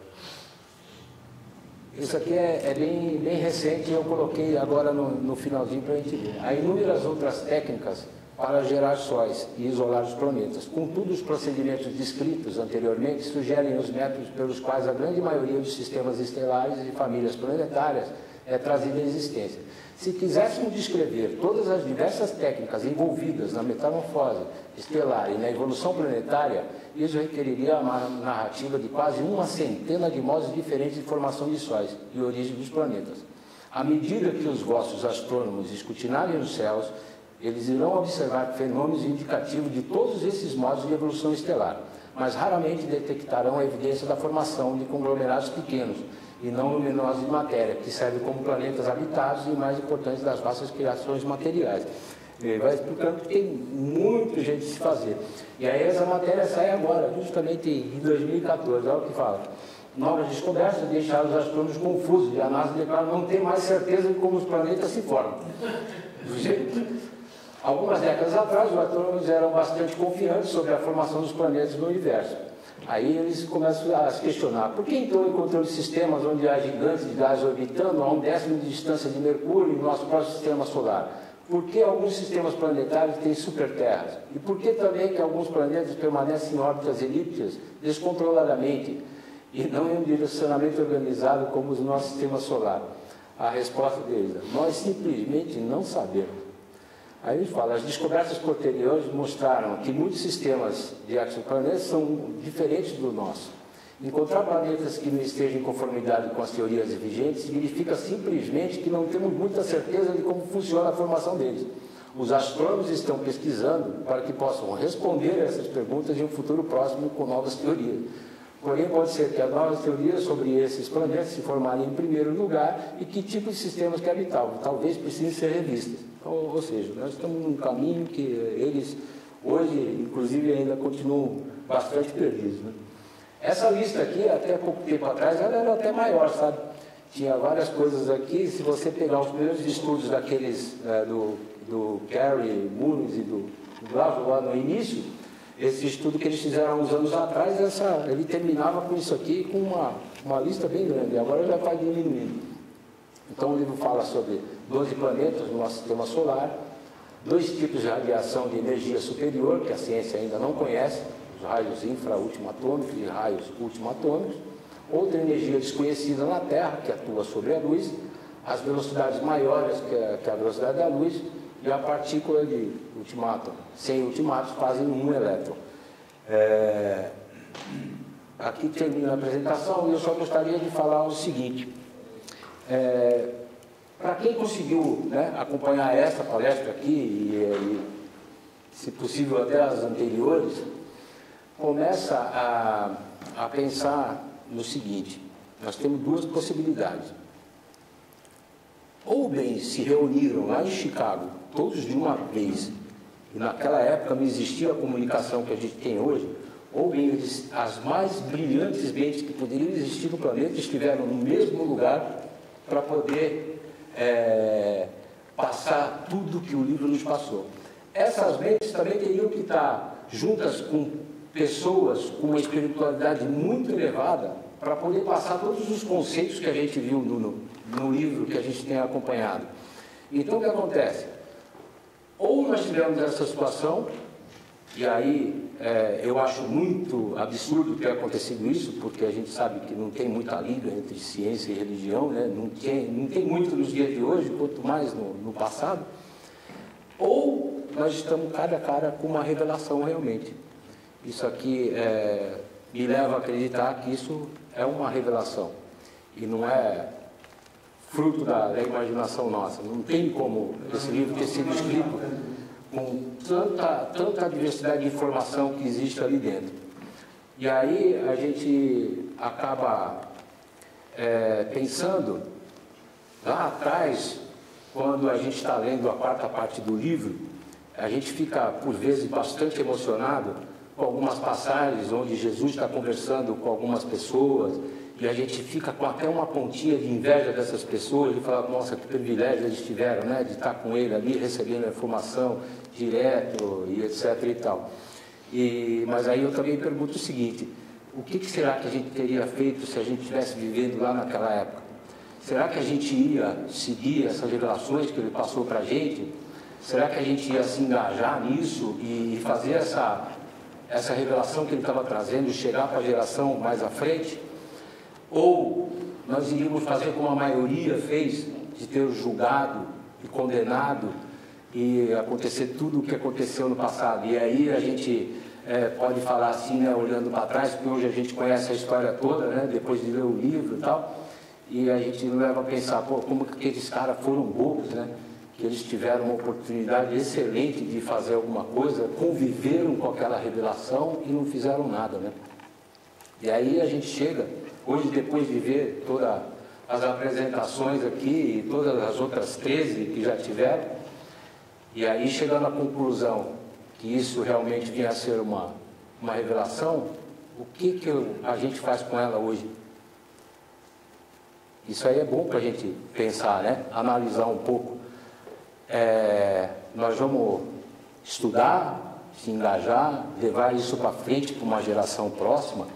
Isso aqui é bem recente, eu coloquei agora no finalzinho para a gente ver. Há inúmeras outras técnicas para gerar sóis e isolar os planetas. Contudo, os procedimentos descritos anteriormente sugerem os métodos pelos quais a grande maioria dos sistemas estelares e famílias planetárias é trazida à existência. Se quiséssemos descrever todas as diversas técnicas envolvidas na metamorfose estelar e na evolução planetária, isso requeriria uma narrativa de quase 100 de modos diferentes de formação de sóis e origem dos planetas. À medida que os vossos astrônomos escrutinarem os céus, eles irão observar fenômenos indicativos de todos esses modos de evolução estelar, mas raramente detectarão a evidência da formação de conglomerados pequenos e não luminosos de matéria, que servem como planetas habitados e mais importantes das vastas criações materiais. Ele vai explicando que tem muito jeito de se fazer. E aí essa matéria sai agora, justamente em 2014, olha o que fala. Novas descobertas deixaram os astrônomos confusos e a NASA declara não ter mais certeza de como os planetas se formam. Do jeito... Algumas décadas atrás, os astrônomos eram bastante confiantes sobre a formação dos planetas no universo. Aí eles começam a se questionar, por que então encontramos sistemas onde há gigantes de gás orbitando a 1/10 de distância de Mercúrio no nosso próprio sistema solar? Por que alguns sistemas planetários têm superterras? E por que também que alguns planetas permanecem em órbitas elípticas descontroladamente e não em um direcionamento organizado como o nosso sistema solar? A resposta deles é, nós simplesmente não sabemos. Aí ele fala, as descobertas posteriores mostraram que muitos sistemas de exoplanetas são diferentes do nosso. Encontrar planetas que não estejam em conformidade com as teorias vigentes significa simplesmente que não temos muita certeza de como funciona a formação deles. Os astrônomos estão pesquisando para que possam responder a essas perguntas em um futuro próximo com novas teorias. Porém, pode ser que as novas teorias sobre esses planetas se formarem em primeiro lugar e que tipo de sistemas que habitavam. Talvez precisem ser revistas. Ou seja, nós estamos num caminho que eles, hoje, inclusive, ainda continuam bastante perdidos. Né? Essa lista aqui, até pouco tempo atrás, ela era até maior, sabe? Tinha várias coisas aqui. Se você pegar os primeiros estudos daqueles do Carey, Muniz e do Glasgow lá no início, esse estudo que eles fizeram uns anos atrás, ele terminava com isso aqui, com uma lista bem grande. Agora já vai diminuindo. Então o livro fala sobre 12 planetas no nosso sistema solar, 2 tipos de radiação de energia superior, que a ciência ainda não conhece, os raios infra-ultimatômicos e raios ultimatômicos, outra energia desconhecida na Terra, que atua sobre a luz, as velocidades maiores que a velocidade da luz, e a partícula de ultimátomo. Sem ultimátomos fazem um elétron. Aqui termina a apresentação e eu só gostaria de falar o seguinte. Para quem conseguiu, né, acompanhar essa palestra aqui e, se possível, até as anteriores, começa a pensar no seguinte, nós temos 2 possibilidades. Ou bem se reuniram lá em Chicago, todos de uma vez, e naquela época não existia a comunicação que a gente tem hoje, ou bem as mais brilhantes mentes que poderiam existir no planeta estiveram no mesmo lugar para poder passar tudo que o livro nos passou. Essas mentes também teriam que estar juntas com pessoas com uma espiritualidade muito elevada para poder passar todos os conceitos que a gente viu no livro que a gente tem acompanhado. Então, o que acontece? Ou nós tivemos essa situação, e aí eu acho muito absurdo ter acontecido isso, porque a gente sabe que não tem muita liga entre ciência e religião, né? Não tem muito nos dias de hoje, quanto mais no passado. Ou nós estamos cara a cara com uma revelação realmente. Isso aqui me leva a acreditar que isso é uma revelação, e não é fruto da imaginação nossa. Não tem como esse livro ter sido escrito com tanta diversidade de informação que existe ali dentro. E aí a gente acaba pensando, lá atrás, quando a gente está lendo a quarta parte do livro, a gente fica, por vezes, bastante emocionado com algumas passagens onde Jesus está conversando com algumas pessoas, e a gente fica com até uma pontinha de inveja dessas pessoas, e fala, nossa, que privilégio eles tiveram, né, de estar com ele ali, recebendo a informação direto, e etc. e tal. Mas aí eu também pergunto o seguinte, o que será que a gente teria feito se a gente estivesse vivendo lá naquela época? Será que a gente ia seguir essas revelações que ele passou para a gente? Será que a gente ia se engajar nisso e fazer essa revelação que ele estava trazendo chegar para a geração mais à frente? Ou nós iríamos fazer como a maioria fez, de ter julgado e condenado e acontecer tudo o que aconteceu no passado? E aí a gente pode falar assim, né, olhando para trás, porque hoje a gente conhece a história toda, né, depois de ler o livro e tal, e a gente leva a pensar, pô, como que aqueles caras foram bobos, né? Que eles tiveram uma oportunidade excelente de fazer alguma coisa, conviveram com aquela revelação e não fizeram nada, né? E aí a gente chega, hoje depois de ver todas as apresentações aqui e todas as outras 13 que já tiveram, e aí chegando à conclusão que isso realmente vinha a ser uma revelação, o que a gente faz com ela hoje? Isso aí é bom para a gente pensar, né? Analisar um pouco. Nós vamos estudar, se engajar, levar isso para frente para uma geração próxima,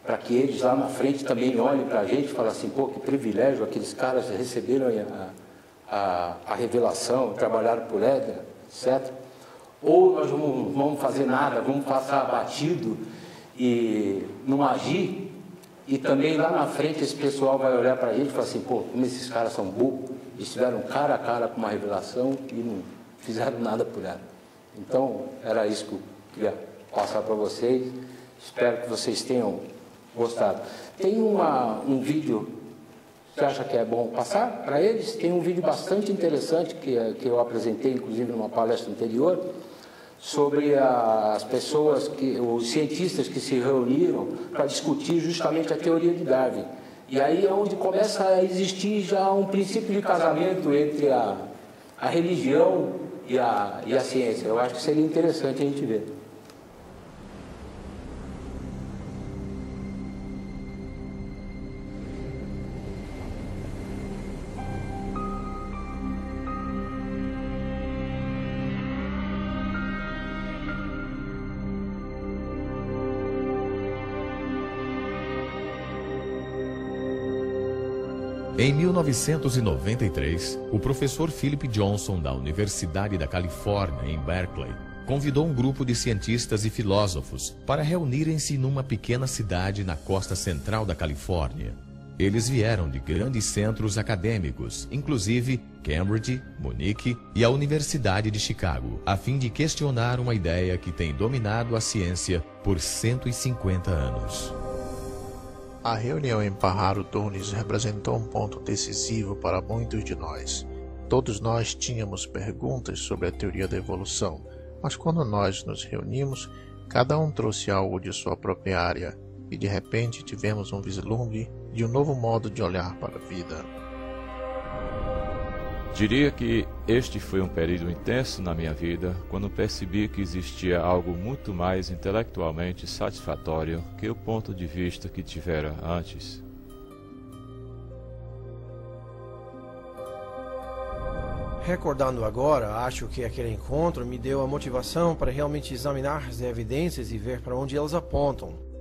para que eles lá na frente também olhem para a gente e falem assim, pô, que privilégio, aqueles caras receberam a revelação, trabalharam por ela, etc. Ou nós não vamos fazer nada, vamos passar batido e não agir, e também lá na frente esse pessoal vai olhar para a gente e falar assim, pô, como esses caras são burros, eles estiveram cara a cara com uma revelação e não fizeram nada por ela. Então, era isso que eu queria passar para vocês. Espero que vocês tenham gostado. Tem um vídeo, você acha que é bom passar para eles? Tem um vídeo bastante interessante que eu apresentei, inclusive, numa palestra anterior, sobre as pessoas, os cientistas que se reuniram para discutir justamente a teoria de Darwin. E aí é onde começa a existir já um princípio de casamento entre a religião e a ciência. Eu acho que seria interessante a gente ver. Em 1993, o professor Philip Johnson, da Universidade da Califórnia, em Berkeley, convidou um grupo de cientistas e filósofos para reunirem-se numa pequena cidade na costa central da Califórnia. Eles vieram de grandes centros acadêmicos, inclusive Cambridge, Munique e a Universidade de Chicago, a fim de questionar uma ideia que tem dominado a ciência por 150 anos. A reunião em Pajaro Dunes representou um ponto decisivo para muitos de nós. Todos nós tínhamos perguntas sobre a teoria da evolução, mas quando nós nos reunimos, cada um trouxe algo de sua própria área, e de repente tivemos um vislumbre de um novo modo de olhar para a vida. Diria que este foi um período intenso na minha vida, quando percebi que existia algo muito mais intelectualmente satisfatório que o ponto de vista que tivera antes. Recordando agora, acho que aquele encontro me deu a motivação para realmente examinar as evidências e ver para onde elas apontam.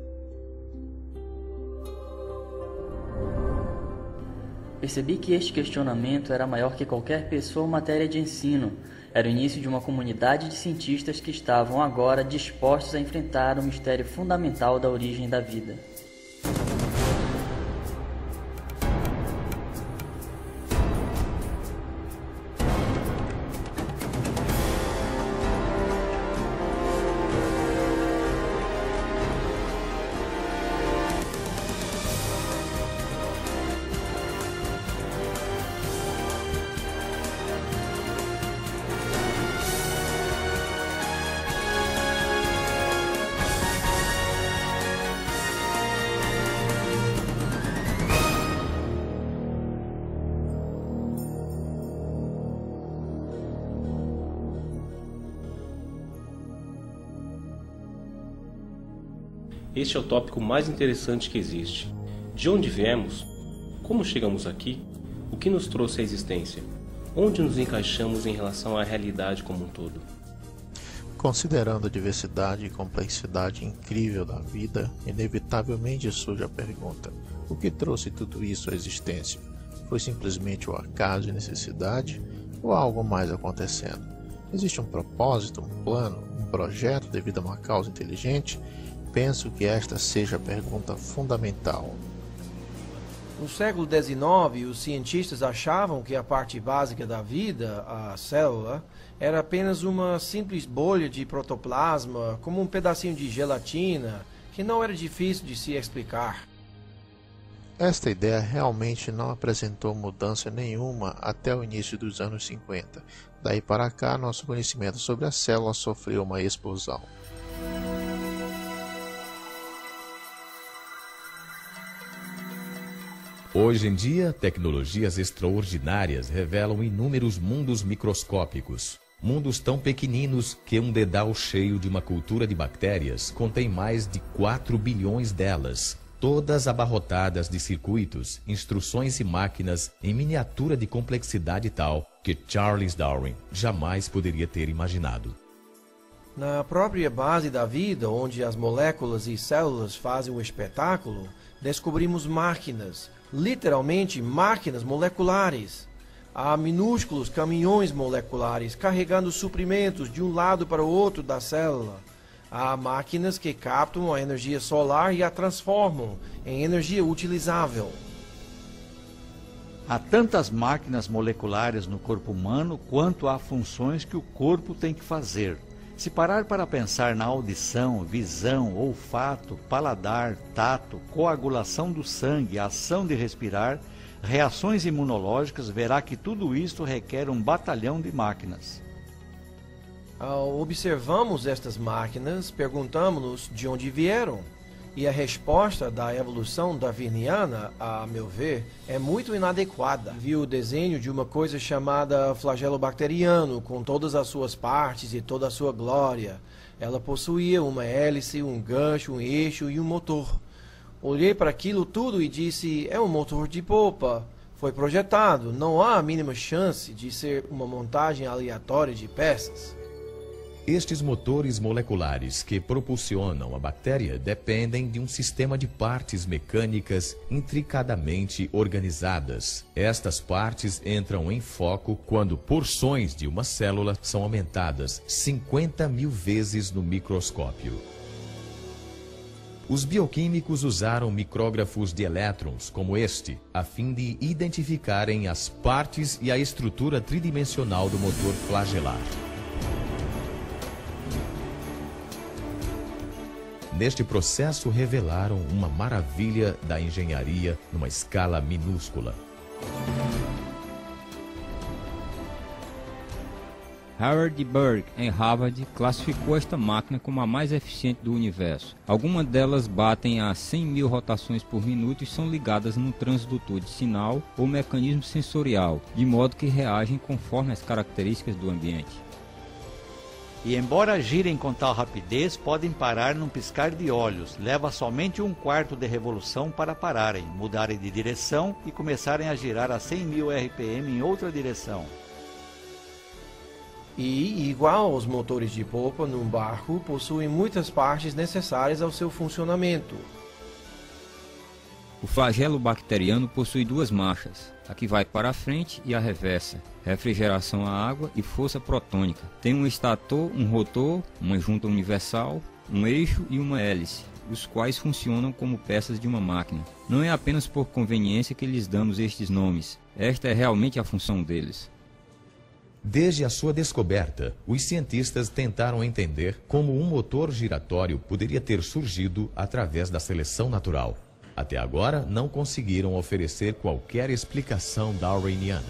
Percebi que este questionamento era maior que qualquer pessoa ou matéria de ensino. Era o início de uma comunidade de cientistas que estavam agora dispostos a enfrentar o mistério fundamental da origem da vida. Este é o tópico mais interessante que existe. De onde viemos? Como chegamos aqui? O que nos trouxe à existência? Onde nos encaixamos em relação à realidade como um todo? Considerando a diversidade e complexidade incrível da vida, inevitavelmente surge a pergunta: o que trouxe tudo isso à existência? Foi simplesmente o acaso e necessidade, ou há algo mais acontecendo? Existe um propósito, um plano, um projeto devido a uma causa inteligente? Penso que esta seja a pergunta fundamental. No século XIX, os cientistas achavam que a parte básica da vida, a célula, era apenas uma simples bolha de protoplasma, como um pedacinho de gelatina, que não era difícil de se explicar. Esta ideia realmente não apresentou mudança nenhuma até o início dos anos 50. Daí para cá, nosso conhecimento sobre a célula sofreu uma explosão. Hoje em dia, tecnologias extraordinárias revelam inúmeros mundos microscópicos. Mundos tão pequeninos que um dedal cheio de uma cultura de bactérias contém mais de 4 bilhões delas, todas abarrotadas de circuitos, instruções e máquinas em miniatura de complexidade tal que Charles Darwin jamais poderia ter imaginado. Na própria base da vida, onde as moléculas e células fazem o espetáculo, descobrimos máquinas, literalmente máquinas moleculares. Há minúsculos caminhões moleculares carregando suprimentos de um lado para o outro da célula. Há máquinas que captam a energia solar e a transformam em energia utilizável. Há tantas máquinas moleculares no corpo humano quanto há funções que o corpo tem que fazer. Se parar para pensar na audição, visão, olfato, paladar, tato, coagulação do sangue, ação de respirar, reações imunológicas, verá que tudo isto requer um batalhão de máquinas. Ao observarmos estas máquinas, perguntamos-nos de onde vieram. E a resposta da evolução darwiniana, a meu ver, é muito inadequada. Vi o desenho de uma coisa chamada flagelo bacteriano, com todas as suas partes e toda a sua glória. Ela possuía uma hélice, um gancho, um eixo e um motor. Olhei para aquilo tudo e disse, é um motor de polpa. Foi projetado, não há a mínima chance de ser uma montagem aleatória de peças. Estes motores moleculares que propulsionam a bactéria dependem de um sistema de partes mecânicas intricadamente organizadas. Estas partes entram em foco quando porções de uma célula são aumentadas 50.000 vezes no microscópio. Os bioquímicos usaram micrógrafos de elétrons como este, a fim de identificarem as partes e a estrutura tridimensional do motor flagelar. Neste processo revelaram uma maravilha da engenharia numa escala minúscula. Howard Berg, em Harvard, classificou esta máquina como a mais eficiente do universo. Algumas delas batem a 100.000 rotações por minuto e são ligadas no transdutor de sinal ou mecanismo sensorial, de modo que reagem conforme as características do ambiente. E embora girem com tal rapidez, podem parar num piscar de olhos. Leva somente 1/4 de revolução para pararem, mudarem de direção e começarem a girar a 100.000 RPM em outra direção. E, igual aos motores de polpa num barco, possuem muitas partes necessárias ao seu funcionamento. O flagelo bacteriano possui duas marchas, a que vai para a frente e a reversa, refrigeração à água e força protônica. Tem um estator, um rotor, uma junta universal, um eixo e uma hélice, os quais funcionam como peças de uma máquina. Não é apenas por conveniência que lhes damos estes nomes, esta é realmente a função deles. Desde a sua descoberta, os cientistas tentaram entender como um motor giratório poderia ter surgido através da seleção natural. Até agora, não conseguiram oferecer qualquer explicação darwiniana.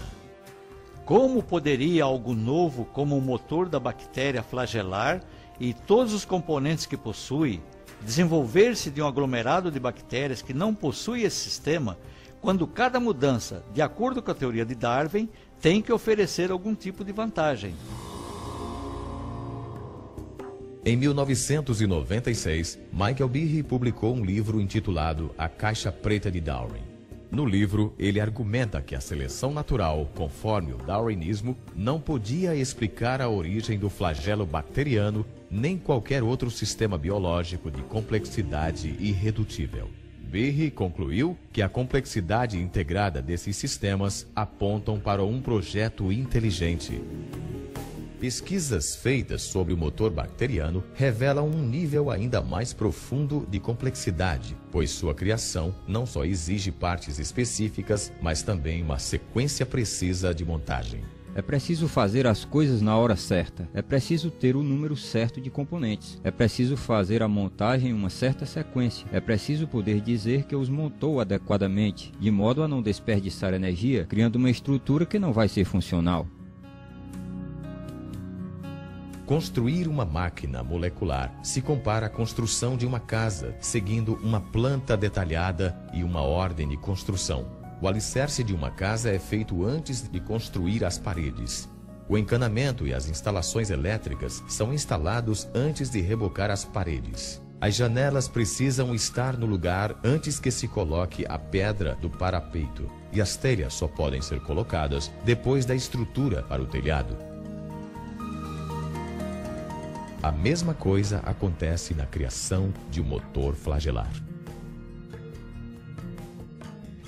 Como poderia algo novo como o motor da bactéria flagelar e todos os componentes que possui desenvolver-se de um aglomerado de bactérias que não possui esse sistema, quando cada mudança, de acordo com a teoria de Darwin, tem que oferecer algum tipo de vantagem? Em 1996, Michael Behe publicou um livro intitulado A Caixa Preta de Darwin. No livro, ele argumenta que a seleção natural, conforme o darwinismo, não podia explicar a origem do flagelo bacteriano nem qualquer outro sistema biológico de complexidade irredutível. Behe concluiu que a complexidade integrada desses sistemas apontam para um projeto inteligente. Pesquisas feitas sobre o motor bacteriano revelam um nível ainda mais profundo de complexidade, pois sua criação não só exige partes específicas, mas também uma sequência precisa de montagem. É preciso fazer as coisas na hora certa. É preciso ter o número certo de componentes. É preciso fazer a montagem em uma certa sequência. É preciso poder dizer que os montou adequadamente, de modo a não desperdiçar energia, criando uma estrutura que não vai ser funcional. Construir uma máquina molecular se compara à construção de uma casa, seguindo uma planta detalhada e uma ordem de construção. O alicerce de uma casa é feito antes de construir as paredes. O encanamento e as instalações elétricas são instalados antes de rebocar as paredes. As janelas precisam estar no lugar antes que se coloque a pedra do parapeito, e as telhas só podem ser colocadas depois da estrutura para o telhado. A mesma coisa acontece na criação de um motor flagelar.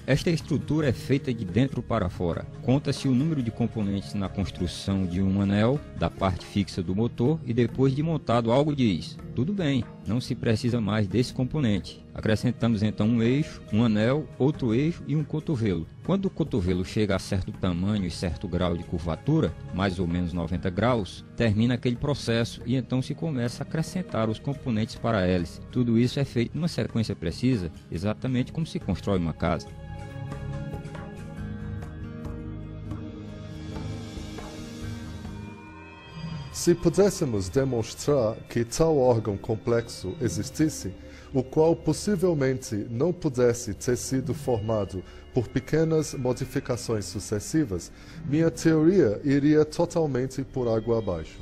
Esta estrutura é feita de dentro para fora. Conta-se o número de componentes na construção de um anel, da parte fixa do motor, e depois de montado algo diz: tudo bem, não se precisa mais desse componente. Acrescentamos então um eixo, um anel, outro eixo e um cotovelo. Quando o cotovelo chega a certo tamanho e certo grau de curvatura, mais ou menos 90 graus, termina aquele processo e então se começa a acrescentar os componentes para a hélice. Tudo isso é feito numa sequência precisa, exatamente como se constrói uma casa. Se pudéssemos demonstrar que tal órgão complexo existisse, o qual possivelmente não pudesse ter sido formado por pequenas modificações sucessivas, minha teoria iria totalmente por água abaixo.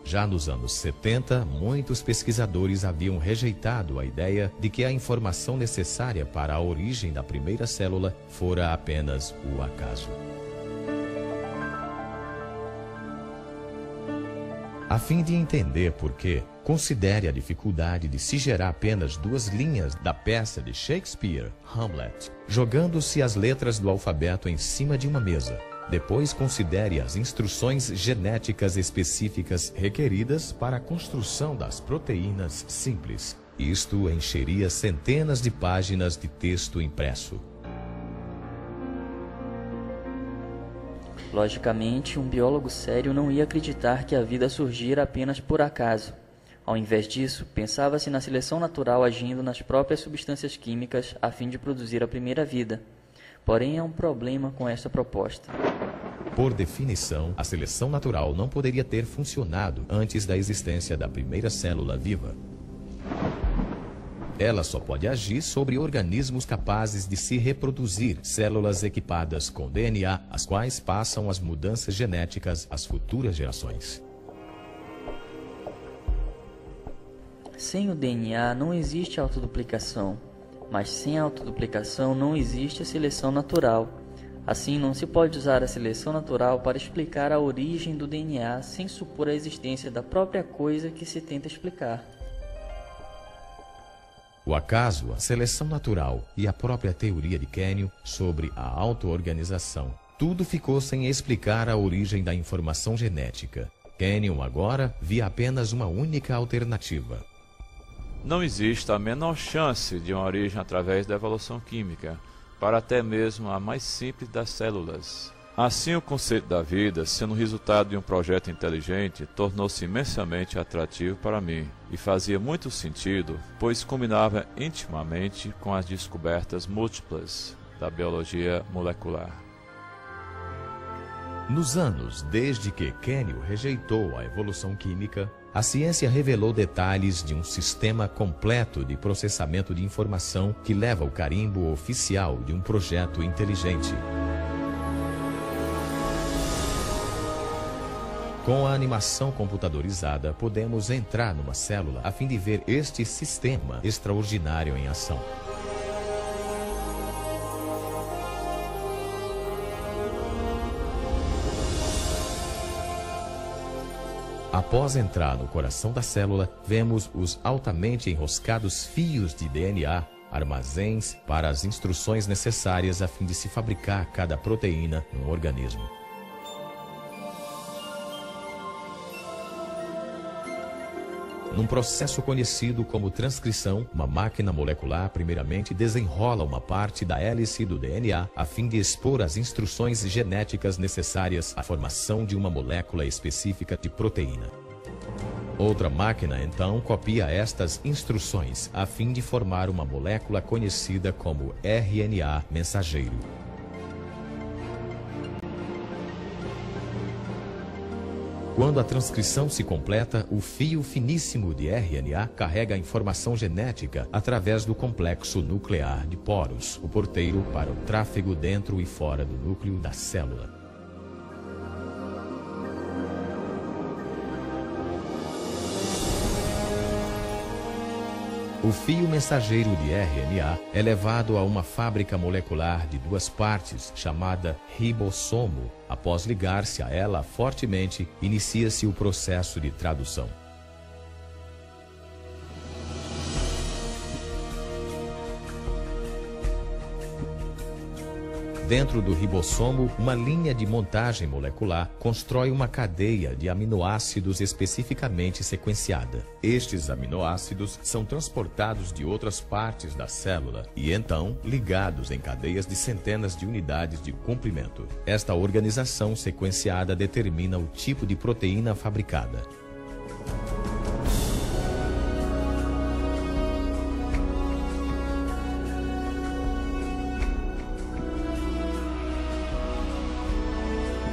Já nos anos 70, muitos pesquisadores haviam rejeitado a ideia de que a informação necessária para a origem da primeira célula fora apenas o acaso. A fim de entender por quê, considere a dificuldade de se gerar apenas 2 linhas da peça de Shakespeare, Hamlet, jogando-se as letras do alfabeto em cima de uma mesa. Depois considere as instruções genéticas específicas requeridas para a construção das proteínas simples. Isto encheria centenas de páginas de texto impresso. Logicamente, um biólogo sério não ia acreditar que a vida surgira apenas por acaso. Ao invés disso, pensava-se na seleção natural agindo nas próprias substâncias químicas a fim de produzir a primeira vida. Porém, há um problema com esta proposta. Por definição, a seleção natural não poderia ter funcionado antes da existência da primeira célula viva. Ela só pode agir sobre organismos capazes de se reproduzir, células equipadas com DNA, as quais passam as mudanças genéticas às futuras gerações. Sem o DNA não existe autoduplicação, mas sem autoduplicação não existe a seleção natural. Assim, não se pode usar a seleção natural para explicar a origem do DNA sem supor a existência da própria coisa que se tenta explicar. O acaso, a seleção natural e a própria teoria de Kenyon sobre a auto-organização, tudo ficou sem explicar a origem da informação genética. Kenyon agora via apenas uma única alternativa. Não existe a menor chance de uma origem através da evolução química, para até mesmo a mais simples das células. Assim, o conceito da vida, sendo resultado de um projeto inteligente, tornou-se imensamente atrativo para mim e fazia muito sentido, pois combinava intimamente com as descobertas múltiplas da biologia molecular. Nos anos desde que Kenyon rejeitou a evolução química, a ciência revelou detalhes de um sistema completo de processamento de informação que leva o carimbo oficial de um projeto inteligente. Com a animação computadorizada, podemos entrar numa célula a fim de ver este sistema extraordinário em ação. Após entrar no coração da célula, vemos os altamente enroscados fios de DNA, armazéns para as instruções necessárias a fim de se fabricar cada proteína no organismo. Num processo conhecido como transcrição, uma máquina molecular primeiramente desenrola uma parte da hélice do DNA a fim de expor as instruções genéticas necessárias à formação de uma molécula específica de proteína. Outra máquina, então, copia estas instruções a fim de formar uma molécula conhecida como RNA mensageiro. Quando a transcrição se completa, o fio finíssimo de RNA carrega a informação genética através do complexo nuclear de poros, o porteiro para o tráfego dentro e fora do núcleo da célula. O fio mensageiro de RNA é levado a uma fábrica molecular de duas partes, chamada ribossomo. Após ligar-se a ela fortemente, inicia-se o processo de tradução. Dentro do ribossomo, uma linha de montagem molecular constrói uma cadeia de aminoácidos especificamente sequenciada. Estes aminoácidos são transportados de outras partes da célula e então ligados em cadeias de centenas de unidades de comprimento. Esta organização sequenciada determina o tipo de proteína fabricada.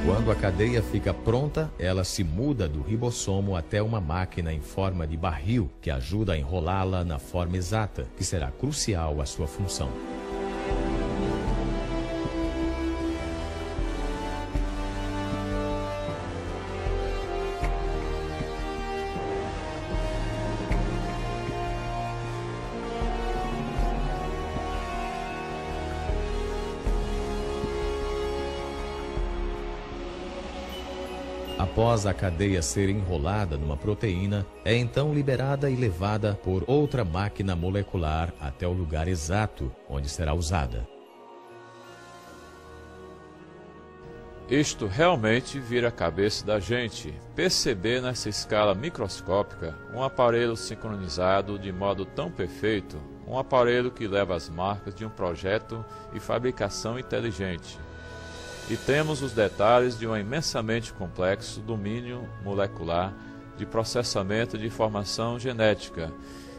Quando a cadeia fica pronta, ela se muda do ribossomo até uma máquina em forma de barril que ajuda a enrolá-la na forma exata, que será crucial à sua função. Após a cadeia ser enrolada numa proteína, é então liberada e levada por outra máquina molecular até o lugar exato onde será usada. Isto realmente vira a cabeça da gente, perceber nessa escala microscópica um aparelho sincronizado de modo tão perfeito, um aparelho que leva as marcas de um projeto e fabricação inteligente. E temos os detalhes de um imensamente complexo domínio molecular de processamento de informação genética.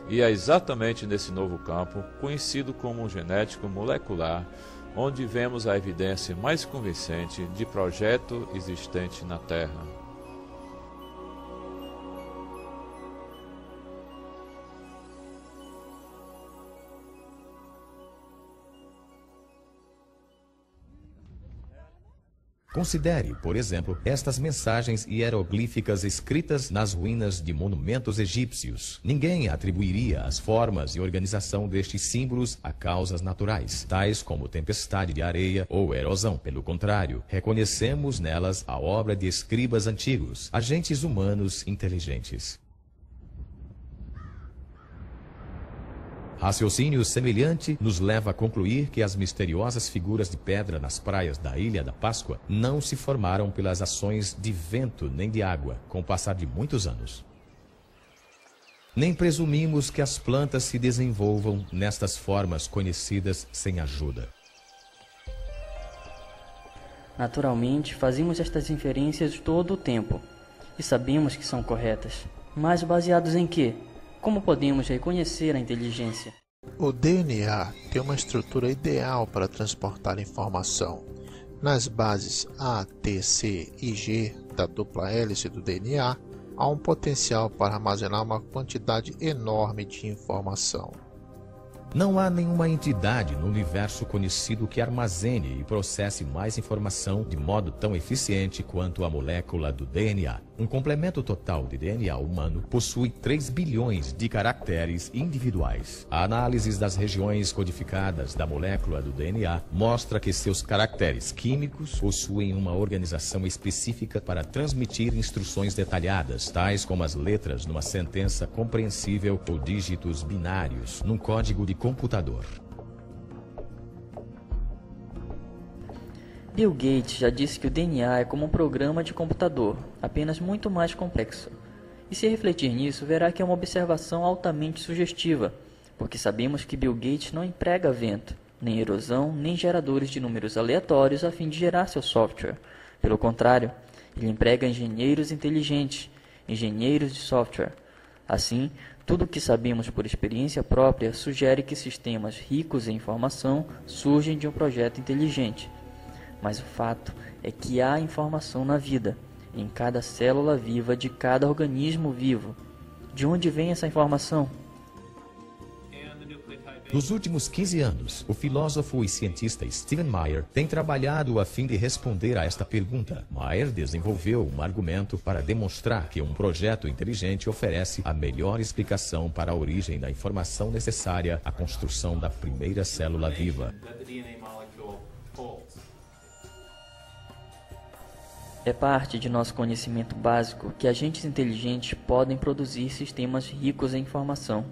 E é exatamente nesse novo campo, conhecido como genético molecular, onde vemos a evidência mais convincente de projeto existente na Terra. Considere, por exemplo, estas mensagens hieroglíficas escritas nas ruínas de monumentos egípcios. Ninguém atribuiria as formas e organização destes símbolos a causas naturais, tais como tempestade de areia ou erosão. Pelo contrário, reconhecemos nelas a obra de escribas antigos, agentes humanos inteligentes. Raciocínio semelhante nos leva a concluir que as misteriosas figuras de pedra nas praias da Ilha da Páscoa não se formaram pelas ações de vento nem de água, com o passar de muitos anos. Nem presumimos que as plantas se desenvolvam nestas formas conhecidas sem ajuda. Naturalmente, fazemos estas inferências todo o tempo, e sabemos que são corretas. Mas baseados em quê? Como podemos reconhecer a inteligência? O DNA tem uma estrutura ideal para transportar informação. Nas bases A, T, C e G da dupla hélice do DNA, há um potencial para armazenar uma quantidade enorme de informação. Não há nenhuma entidade no universo conhecido que armazene e processe mais informação de modo tão eficiente quanto a molécula do DNA. Um complemento total de DNA humano possui 3 bilhões de caracteres individuais. A análise das regiões codificadas da molécula do DNA mostra que seus caracteres químicos possuem uma organização específica para transmitir instruções detalhadas, tais como as letras numa sentença compreensível ou dígitos binários num código de computador. Bill Gates já disse que o DNA é como um programa de computador, apenas muito mais complexo. E se refletir nisso, verá que é uma observação altamente sugestiva, porque sabemos que Bill Gates não emprega vento, nem erosão, nem geradores de números aleatórios a fim de gerar seu software. Pelo contrário, ele emprega engenheiros inteligentes, engenheiros de software. Assim, tudo o que sabemos por experiência própria sugere que sistemas ricos em informação surgem de um projeto inteligente. Mas o fato é que há informação na vida, em cada célula viva de cada organismo vivo. De onde vem essa informação? Nos últimos 15 anos, o filósofo e cientista Stephen Meyer tem trabalhado a fim de responder a esta pergunta. Meyer desenvolveu um argumento para demonstrar que um projeto inteligente oferece a melhor explicação para a origem da informação necessária à construção da primeira célula viva. É parte de nosso conhecimento básico que agentes inteligentes podem produzir sistemas ricos em informação.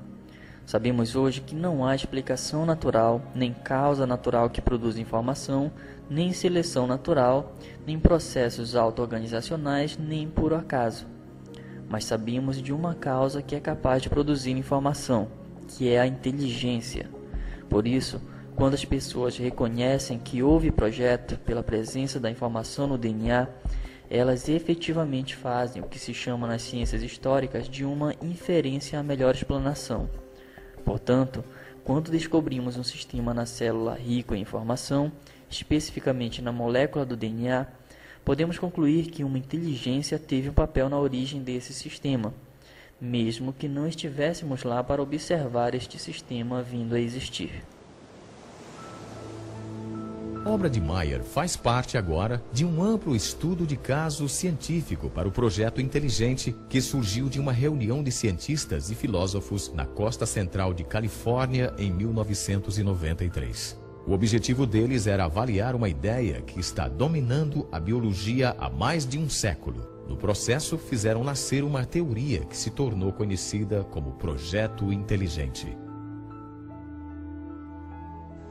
Sabemos hoje que não há explicação natural, nem causa natural que produza informação, nem seleção natural, nem processos auto-organizacionais, nem por acaso. Mas sabemos de uma causa que é capaz de produzir informação, que é a inteligência. Por isso, quando as pessoas reconhecem que houve projeto pela presença da informação no DNA, elas efetivamente fazem o que se chama nas ciências históricas de uma inferência à melhor explanação. Portanto, quando descobrimos um sistema na célula rico em informação, especificamente na molécula do DNA, podemos concluir que uma inteligência teve um papel na origem desse sistema, mesmo que não estivéssemos lá para observar este sistema vindo a existir. A obra de Meyer faz parte agora de um amplo estudo de caso científico para o projeto inteligente que surgiu de uma reunião de cientistas e filósofos na costa central de Califórnia em 1993. O objetivo deles era avaliar uma ideia que está dominando a biologia há mais de um século. No processo, fizeram nascer uma teoria que se tornou conhecida como Projeto Inteligente.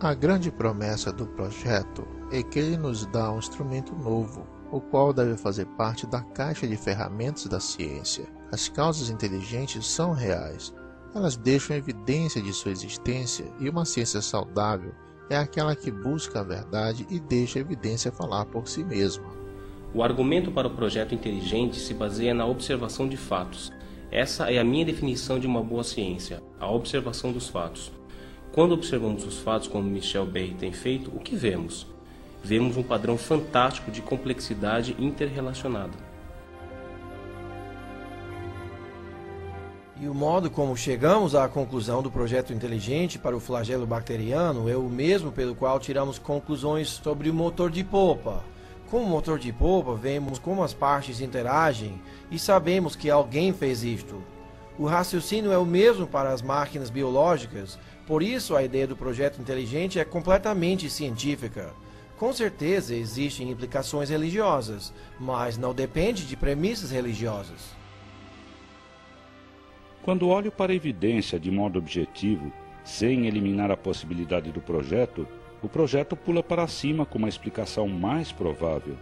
A grande promessa do projeto é que ele nos dá um instrumento novo, o qual deve fazer parte da caixa de ferramentas da ciência. As causas inteligentes são reais, elas deixam evidência de sua existência, e uma ciência saudável é aquela que busca a verdade e deixa a evidência falar por si mesma. O argumento para o projeto inteligente se baseia na observação de fatos. Essa é a minha definição de uma boa ciência, a observação dos fatos. Quando observamos os fatos como Michel Berry tem feito, o que vemos? Vemos um padrão fantástico de complexidade interrelacionada. E o modo como chegamos à conclusão do projeto inteligente para o flagelo bacteriano é o mesmo pelo qual tiramos conclusões sobre o motor de polpa. Com o motor de polpa, vemos como as partes interagem e sabemos que alguém fez isto. O raciocínio é o mesmo para as máquinas biológicas, por isso a ideia do projeto inteligente é completamente científica. Com certeza existem implicações religiosas, mas não depende de premissas religiosas. Quando olho para a evidência de modo objetivo, sem eliminar a possibilidade do projeto, o projeto pula para cima com uma explicação mais provável.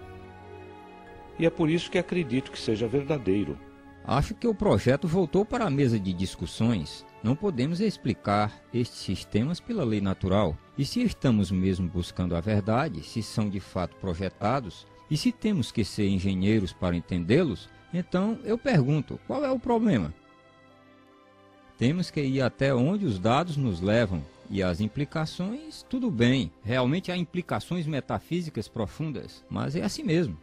E é por isso que acredito que seja verdadeiro. Acho que o projeto voltou para a mesa de discussões. Não podemos explicar estes sistemas pela lei natural. E se estamos mesmo buscando a verdade, se são de fato projetados, e se temos que ser engenheiros para entendê-los, então eu pergunto, qual é o problema? Temos que ir até onde os dados nos levam, e as implicações, tudo bem, realmente há implicações metafísicas profundas, mas é assim mesmo.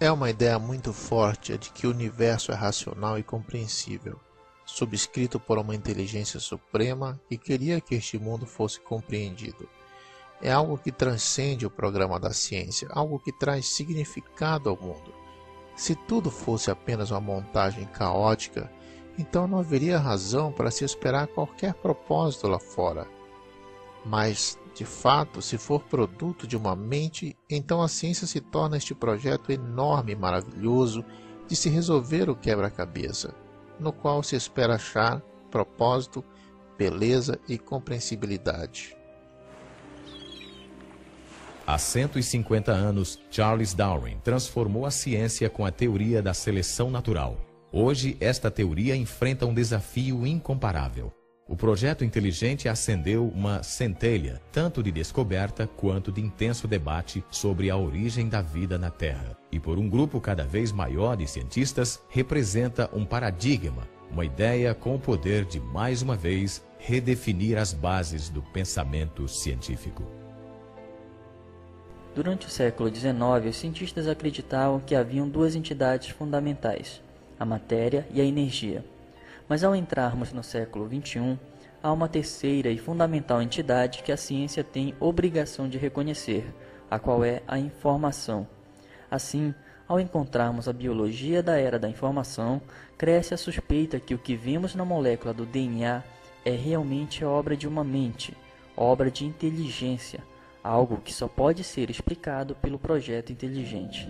É uma ideia muito forte a de que o universo é racional e compreensível, subscrito por uma inteligência suprema que queria que este mundo fosse compreendido. É algo que transcende o programa da ciência, algo que traz significado ao mundo. Se tudo fosse apenas uma montagem caótica, então não haveria razão para se esperar qualquer propósito lá fora. Mas, de fato, se for produto de uma mente, então a ciência se torna este projeto enorme e maravilhoso de se resolver o quebra-cabeça, no qual se espera achar propósito, beleza e compreensibilidade. Há 150 anos, Charles Darwin transformou a ciência com a teoria da seleção natural. Hoje, esta teoria enfrenta um desafio incomparável. O projeto inteligente acendeu uma centelha, tanto de descoberta quanto de intenso debate sobre a origem da vida na Terra. E por um grupo cada vez maior de cientistas, representa um paradigma, uma ideia com o poder de, mais uma vez, redefinir as bases do pensamento científico. Durante o século XIX, os cientistas acreditavam que haviam duas entidades fundamentais, a matéria e a energia. Mas ao entrarmos no século XXI, há uma terceira e fundamental entidade que a ciência tem obrigação de reconhecer, a qual é a informação. Assim, ao encontrarmos a biologia da era da informação, cresce a suspeita que o que vimos na molécula do DNA é realmente obra de uma mente, obra de inteligência, algo que só pode ser explicado pelo projeto inteligente.